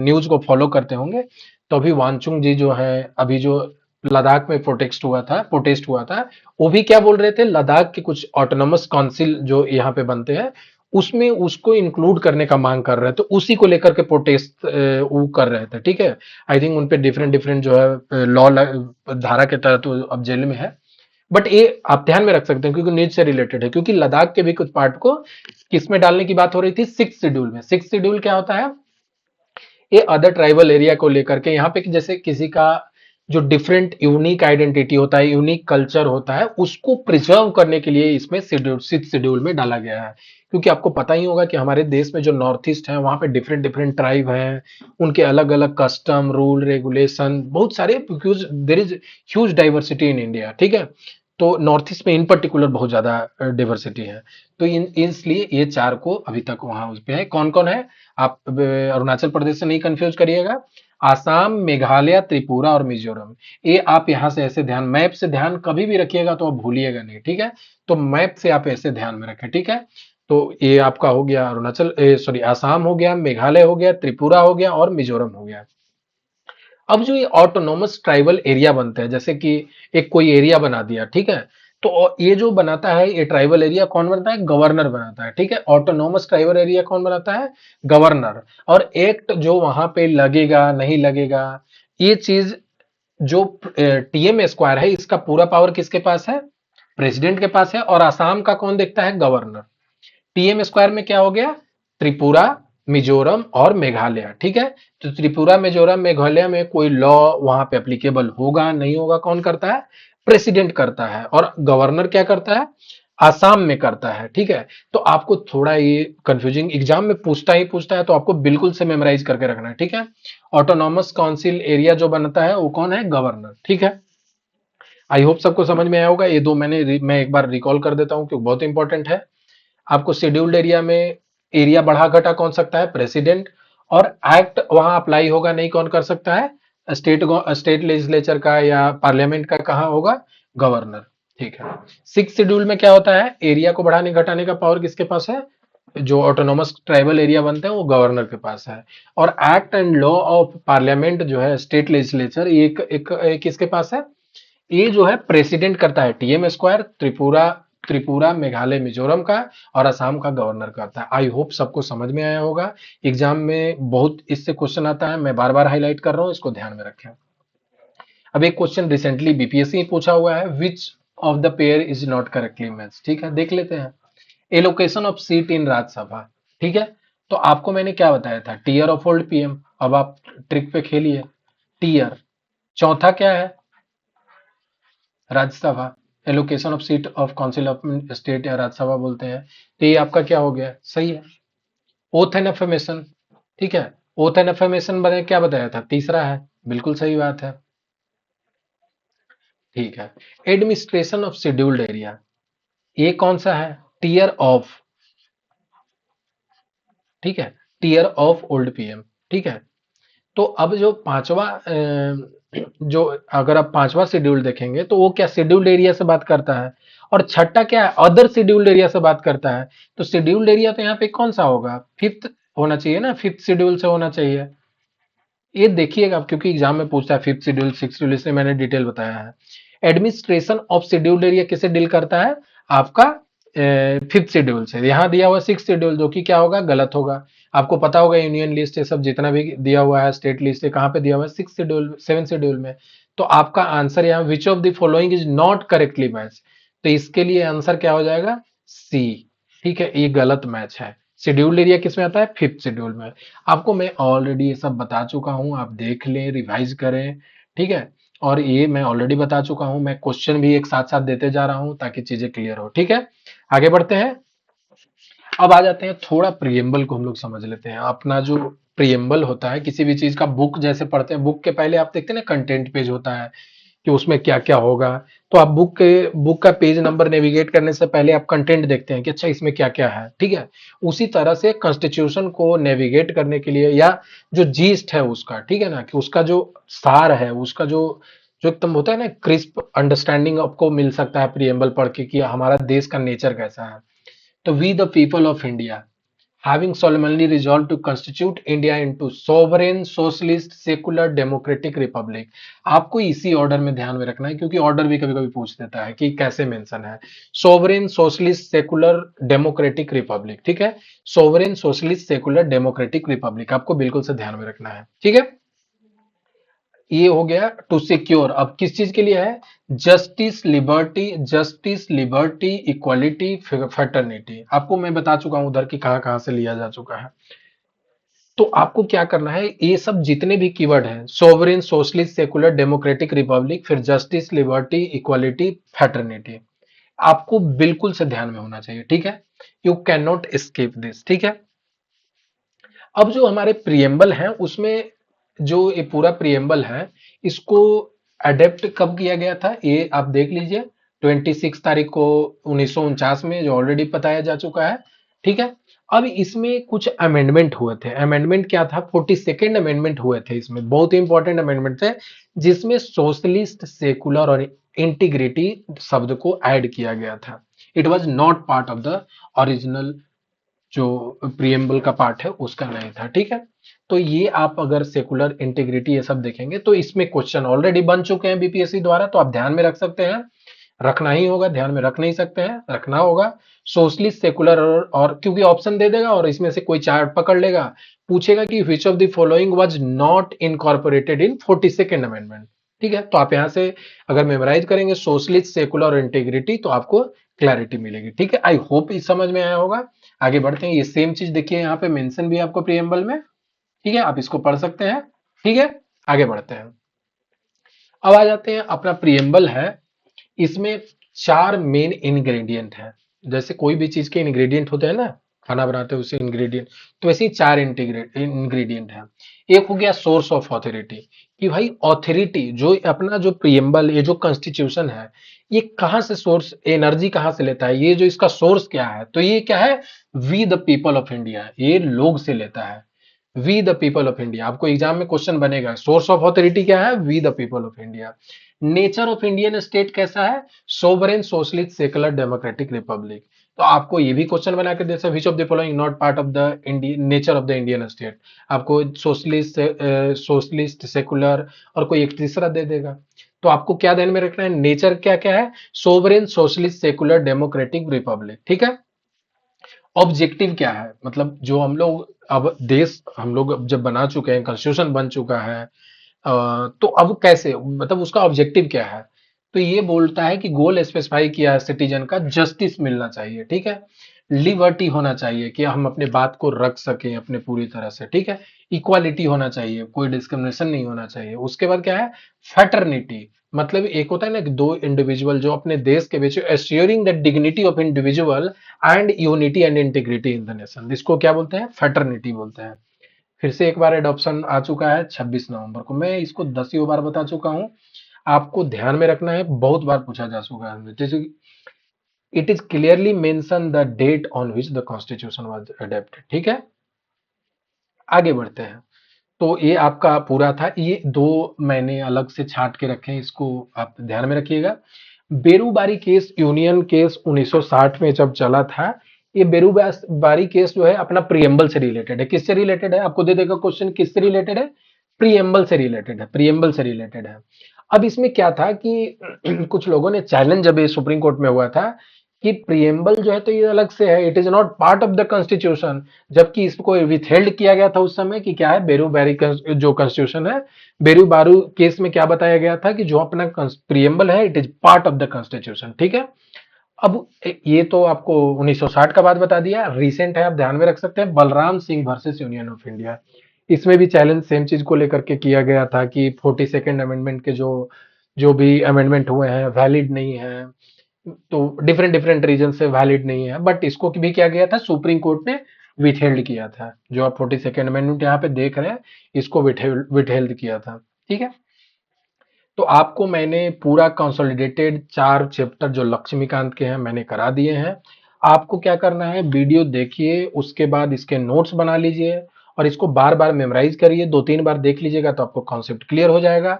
न्यूज को फॉलो करते होंगे, तो अभी वांगचुक जी जो है, अभी जो लद्दाख में प्रोटेस्ट हुआ था, वो भी क्या बोल रहे थे? लद्दाख के कुछ ऑटोनोमस काउंसिल जो यहाँ पे बनते हैं, उसमें उसको इंक्लूड करने का मांग कर रहे थे। उसी को लेकर के प्रोटेस्ट वो कर रहे थे, ठीक है। आई थिंक उनपे डिफरेंट डिफरेंट जो है लॉ धारा के तहत वो अब जेल में है। बट ये आप ध्यान में रख सकते हैं, क्योंकि नीच से रिलेटेड है, क्योंकि लद्दाख के भी कुछ पार्ट को किसमें डालने की बात हो रही थी? 6 शेड्यूल में। 6 शेड्यूल क्या होता है? ये अदर ट्राइबल एरिया को लेकर के, यहाँ पे कि जैसे किसी का जो डिफरेंट यूनिक आइडेंटिटी होता है, यूनिक कल्चर होता है, उसको प्रिजर्व करने के लिए इसमें शेड्यूल 6 शेड्यूल में डाला गया है। क्योंकि आपको पता ही होगा कि हमारे देश में जो नॉर्थ ईस्ट है, वहां पे डिफरेंट डिफरेंट ट्राइब हैं, उनके अलग अलग कस्टम, रूल, रेगुलेशन बहुत सारे, because there is huge diversity in India, ठीक है। तो नॉर्थ ईस्ट में इन पर्टिकुलर बहुत ज्यादा डाइवर्सिटी है। तो इसलिए ये 4 को अभी तक वहां उस पे है। कौन कौन है? आप अरुणाचल प्रदेश से नहीं कंफ्यूज करिएगा। आसाम, मेघालय, त्रिपुरा और मिजोरम। ये आप यहां से ऐसे ध्यान, मैप से ध्यान कभी भी रखिएगा तो आप भूलिएगा नहीं, ठीक है। तो मैप से आप ऐसे ध्यान में रखें, ठीक है। तो ये आपका हो गया अरुणाचल, सॉरी आसाम हो गया, मेघालय हो गया, त्रिपुरा हो गया और मिजोरम हो गया। अब जो ये ऑटोनोमस ट्राइबल एरिया बनते हैं, जैसे कि एक कोई एरिया बना दिया, ठीक है। तो ये जो बनाता है, ये ट्राइबल एरिया कौन बनाता है? गवर्नर बनाता है, ठीक है। ऑटोनोमस ट्राइबल एरिया कौन बनाता है? गवर्नर। और एक्ट जो वहां पे लगेगा नहीं लगेगा, ये चीज जो टीएम स्क्वायर है, इसका पूरा पावर किसके पास है? प्रेसिडेंट के पास है। और आसाम का कौन देखता है? गवर्नर। टीएम स्क्वायर में क्या हो गया? त्रिपुरा, मिजोरम और मेघालय, ठीक है। तो त्रिपुरा, मिजोरम, मेघालय में कोई लॉ वहां पे एप्लीकेबल होगा नहीं होगा, कौन करता है? प्रेसिडेंट करता है। और गवर्नर क्या करता है? आसाम में करता है, ठीक है। तो आपको थोड़ा ये कंफ्यूजिंग, एग्जाम में पूछता है, तो आपको बिल्कुल से मेमोराइज करके रखना है, ठीक है। ऑटोनॉमस काउंसिल एरिया जो बनता है वो कौन है? गवर्नर, ठीक है। आई होप सबको समझ में आया होगा। ये दो मैं एक बार रिकॉल कर देता हूँ क्योंकि बहुत इंपॉर्टेंट है। आपको शेड्यूल्ड एरिया में एरिया बढ़ा घटा कौन सकता है? प्रेसिडेंट। और एक्ट वहां अप्लाई होगा नहीं, कौन कर सकता है? स्टेट लेजिस्लेचर का या पार्लियामेंट का कहाँ होगा? गवर्नर, ठीक है। 6 शेड्यूल में क्या होता है? एरिया को बढ़ाने घटाने का पावर किसके पास है? जो ऑटोनोमस ट्राइबल एरिया बनते हैं वो गवर्नर के पास है। और act and law of parliament जो है, स्टेट लेजिस्लेचर, ये एक किसके पास है? ये जो है प्रेसिडेंट करता है। टीएम स्क्वायर त्रिपुरा, मेघालय, मिजोरम का, और असम का गवर्नर करता है। आई होप सबको समझ में आया होगा। एग्जाम में बहुत इससे क्वेश्चन आता है, मैं बार बार हाईलाइट कर रहा हूं, इसको ध्यान में रखें। अब एक क्वेश्चन रिसेंटली बीपीएससी पूछा हुआ है, which of the pair is not correctly match, ठीक है, देख लेते हैं। Allocation of seat in Rajya Sabha, ठीक है। तो आपको मैंने क्या बताया था? Tear of old PM. अब आप ट्रिक पे खेलिए। टीयर। चौथा क्या है? Rajya Sabha. Allocation of seat of council of state या राज्यसभा बोलते हैं। तो ये आपका क्या हो गया? सही है। ओथ एंड अफर्मेशन, ठीक है। ओथ एंड अफर्मेशन मैंने क्या बताया था? तीसरा है, बिल्कुल सही बात है, ठीक है। एडमिनिस्ट्रेशन ऑफ शेड्यूल्ड एरिया, ये कौन सा है? टीयर ऑफ, ठीक है। टीयर ऑफ ओल्ड पीएम, ठीक है। तो अब जो पांचवा जो अगर आप पांचवा शेड्यूल देखेंगे, तो वो क्या शेड्यूल्ड एरिया से बात करता है। और छठा क्या है? अदर शेड्यूल्ड एरिया से बात करता है। तो शेड्यूल्ड एरिया तो यहाँ पे कौन सा होगा? फिफ्थ होना चाहिए ना, फिफ्थ शेड्यूल से होना चाहिए। ये देखिएगा आप, क्योंकि एग्जाम में पूछता है फिफ्थ शेड्यूल, सिक्स शेड्यूल, इसलिए मैंने डिटेल बताया है। एडमिनिस्ट्रेशन ऑफ शेड्यूल एरिया किसे डील करता है? आपका फिफ्थ शेड्यूल से। यहाँ दिया हुआ सिक्स शेड्यूल, जो कि क्या होगा, गलत होगा। आपको पता होगा यूनियन लिस्ट ये सब जितना भी दिया हुआ है, स्टेट लिस्ट, कहाँ पे दिया हुआ है, सिक्स शेड्यूल, सेवन शेड्यूल में। तो आपका आंसर यहाँ विच of the following is not correctly match, तो इसके लिए आंसर क्या हो जाएगा, सी। ठीक है, ये गलत मैच है। शेड्यूल्ड एरिया किस में आता है, फिफ्थ शेड्यूल में। आपको मैं ऑलरेडी ये सब बता चुका हूं, आप देख लें, रिवाइज करें। ठीक है, और ये मैं ऑलरेडी बता चुका हूं, मैं क्वेश्चन भी एक साथ साथ देते जा रहा हूं ताकि चीजें क्लियर हो। ठीक है, आगे बढ़ते हैं। अब आ जाते हैं, थोड़ा प्रियम्बल को हम लोग समझ लेते हैं। अपना जो प्रियम्बल होता है किसी भी चीज का, बुक जैसे पढ़ते हैं, बुक के पहले आप देखते हैं ना कंटेंट पेज होता है कि उसमें क्या क्या होगा। तो आप बुक का पेज नंबर नेविगेट करने से पहले आप कंटेंट देखते हैं कि अच्छा इसमें क्या क्या है। ठीक है, उसी तरह से कॉन्स्टिट्यूशन को नेविगेट करने के लिए, या जो जीस्ट है उसका, ठीक है ना, कि उसका जो सार है, उसका जो जो एकदम होता है ना, क्रिस्प अंडरस्टैंडिंग आपको मिल सकता है प्रियम्बल पढ़ के कि हमारा देश का नेचर कैसा है। तो we the people of India having solemnly resolved to constitute India into sovereign, socialist, secular, democratic republic। आपको इसी ऑर्डर में ध्यान में रखना है, क्योंकि ऑर्डर भी कभी कभी पूछ देता है कि कैसे मेंशन है। Sovereign, socialist, secular, democratic Republic. ठीक है, sovereign, socialist, secular, democratic Republic, आपको बिल्कुल से ध्यान में रखना है। ठीक है, ये हो गया टू सिक्योर। अब किस चीज के लिए है, justice, liberty, justice, liberty, equality, fraternity. आपको मैं बता चुका हूं उधर की कहां कहां से लिया जा चुका है। तो आपको क्या करना है, ये सब जितने भी कीवर्ड हैं, sovereign, socialist, secular, democratic Republic, फिर जस्टिस, लिबर्टी, इक्वालिटी, फ्रेटर्निटी, आपको बिल्कुल से ध्यान में होना चाहिए। ठीक है, you can not escape this. ठीक है, अब जो हमारे प्रियम्बल हैं उसमें, जो ये पूरा प्रियम्बल है, इसको अडेप्ट कब किया गया था, ये आप देख लीजिए। 26 तारीख को 1949 में, जो ऑलरेडी बताया जा चुका है। ठीक है, अब इसमें कुछ अमेंडमेंट हुए थे। अमेंडमेंट क्या था, 42nd अमेंडमेंट हुए थे। इसमें बहुत इंपॉर्टेंट अमेंडमेंट थे, जिसमें सोशलिस्ट, सेकुलर और इंटीग्रिटी शब्द को ऐड किया गया था। It was not part of the original, जो प्रियम्बल का पार्ट है उसका नहीं था। ठीक है, तो ये आप अगर सेकुलर, इंटीग्रिटी ये सब देखेंगे तो इसमें क्वेश्चन ऑलरेडी बन चुके हैं बीपीएससी द्वारा, तो आप ध्यान में रख सकते हैं। रखना ही होगा, ध्यान में रख नहीं सकते हैं, रखना होगा। सोशलिस्ट, सेकुलर और क्योंकि ऑप्शन दे देगा और इसमें से कोई चार्ट पकड़ लेगा, पूछेगा कि विच of the following was not incorporated in 42nd amendment. ठीक है, तो आप यहां से अगर मेमोराइज करेंगे सोशलिस्ट, सेकुलर और इंटीग्रिटी, तो आपको क्लैरिटी मिलेगी। ठीक है, आई होप इस समझ में आया होगा। आगे बढ़ते हैं, ये सेम चीज देखिए यहाँ पे मेंशन भी है आपको प्रियम्बल में। ठीक है, आप इसको पढ़ सकते हैं। ठीक है, आगे बढ़ते हैं। अब आ जाते हैं, अपना प्रियम्बल है, इसमें चार मेन इंग्रेडिएंट है। जैसे कोई भी चीज के इंग्रेडिएंट होते हैं ना, खाना बनाते हैं उसे इंग्रेडिएंट, तो वैसे ही चार इंग्रेडिएंट है। एक हो गया सोर्स ऑफ ऑथोरिटी, कि भाई ऑथोरिटी जो अपना जो प्रियम्बल, ये जो कॉन्स्टिट्यूशन है, ये कहाँ से सोर्स, एनर्जी कहाँ से लेता है, ये जो इसका सोर्स क्या है, तो ये क्या है, we the people of India, ये लोग से लेता है। We the people of India, आपको एग्जाम में क्वेश्चन बनेगा, सोर्स ऑफ ऑथोरिटी क्या है, we the people of India. Nature of Indian state कैसा है, sovereign, socialist, secular, democratic republic. तो आपको ये भी क्वेश्चन बना के दे सकते, which of the following not part of the Indian nature of the Indian state. आपको सोशलिस्ट, सोशलिस्ट, सेकुलर और कोई एक तीसरा दे देगा। तो आपको क्या ध्यान में रखना है, नेचर क्या क्या है, sovereign, socialist, secular, democratic, Republic. ठीक है, ऑब्जेक्टिव क्या है, मतलब जो हम लोग अब देश, हम लोग अब जब बना चुके हैं, कॉन्स्टिट्यूशन बन चुका है, तो अब कैसे, मतलब उसका ऑब्जेक्टिव क्या है। तो ये बोलता है कि गोल स्पेसिफाई किया है सिटीजन का, जस्टिस मिलना चाहिए। ठीक है, लिबर्टी होना चाहिए कि हम अपने बात को रख सकें अपने पूरी तरह से। ठीक है, इक्वालिटी होना चाहिए, कोई डिस्क्रिमिनेशन नहीं होना चाहिए। उसके बाद क्या है, फैटर्निटी, मतलब एक होता है ना कि दो इंडिविजुअल जो अपने देश के बीच, assuring the dignity of individual and unity and integrity in the nation, इसको क्या बोलते हैं, फैटर्निटी बोलते हैं। फिर से एक बार एडॉप्शन आ चुका है 26 नवंबर को, मैं इसको 10 बार बता चुका हूं। आपको ध्यान में रखना है, बहुत बार पूछा जा चुका है, जैसे it is clearly mention the date on which the constitution was adopted. ठीक है, आगे बढ़ते हैं। तो ये आपका पूरा था, ये दो मैंने अलग से छांट के रखे हैं, इसको आप ध्यान में रखिएगा। बेरूबारी केस, यूनियन केस 1960 में जब चला था, ये बेरूबारी केस जो है अपना प्रियम्बल से रिलेटेड है। किससे रिलेटेड है, आपको दे देगा क्वेश्चन, किससे रिलेटेड है, प्रीएम्बल से रिलेटेड है, प्रीएम्बल से रिलेटेड है। अब इसमें क्या था कि कुछ लोगों ने चैलेंज जब ये सुप्रीम कोर्ट में हुआ था कि प्रीएम्बल जो है तो ये अलग से है, it is not part of the constitution, जबकि इसको विथहेल्ड किया गया था उस समय कि क्या है, बेरू बैरी जो कॉन्स्टिट्यूशन है, बेरू बारू केस में क्या बताया गया था कि जो अपना प्रीएम्बल है it is part of the constitution, ठीक है। अब ये तो आपको 1960 का बात बता दिया, रिसेंट है, आप ध्यान में रख सकते हैं, Balram Singh versus union of India. इसमें भी चैलेंज सेम चीज को लेकर के किया गया था कि 42nd अमेंडमेंट के जो जो भी अमेंडमेंट हुए हैं वैलिड नहीं है, तो डिफरेंट डिफरेंट रीजन से वैलिड नहीं है, बट इसको भी क्या गया था, सुप्रीम कोर्ट ने विथहेल्ड किया था। जो आप 42nd अमेंडमेंट यहाँ पे देख रहे हैं, इसको विथहेल्ड किया था, ठीक है। तो आपको मैंने पूरा कंसोलिडेटेड 4 चैप्टर जो लक्ष्मीकांत के हैं मैंने करा दिए हैं। आपको क्या करना है, वीडियो देखिए, उसके बाद इसके नोट्स बना लीजिए और इसको बार बार मेमोराइज करिए, 2-3 बार देख लीजिएगा तो आपको कॉन्सेप्ट क्लियर हो जाएगा।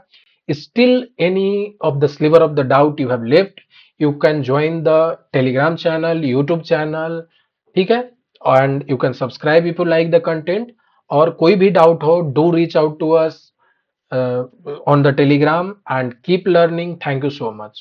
Still any of the sliver of the doubt you have left, you can join the Telegram channel, YouTube channel, ठीक है, and you can subscribe if you like the content. और कोई भी डाउट हो, do reach out to us on the telegram and keep learning. Thank you so much.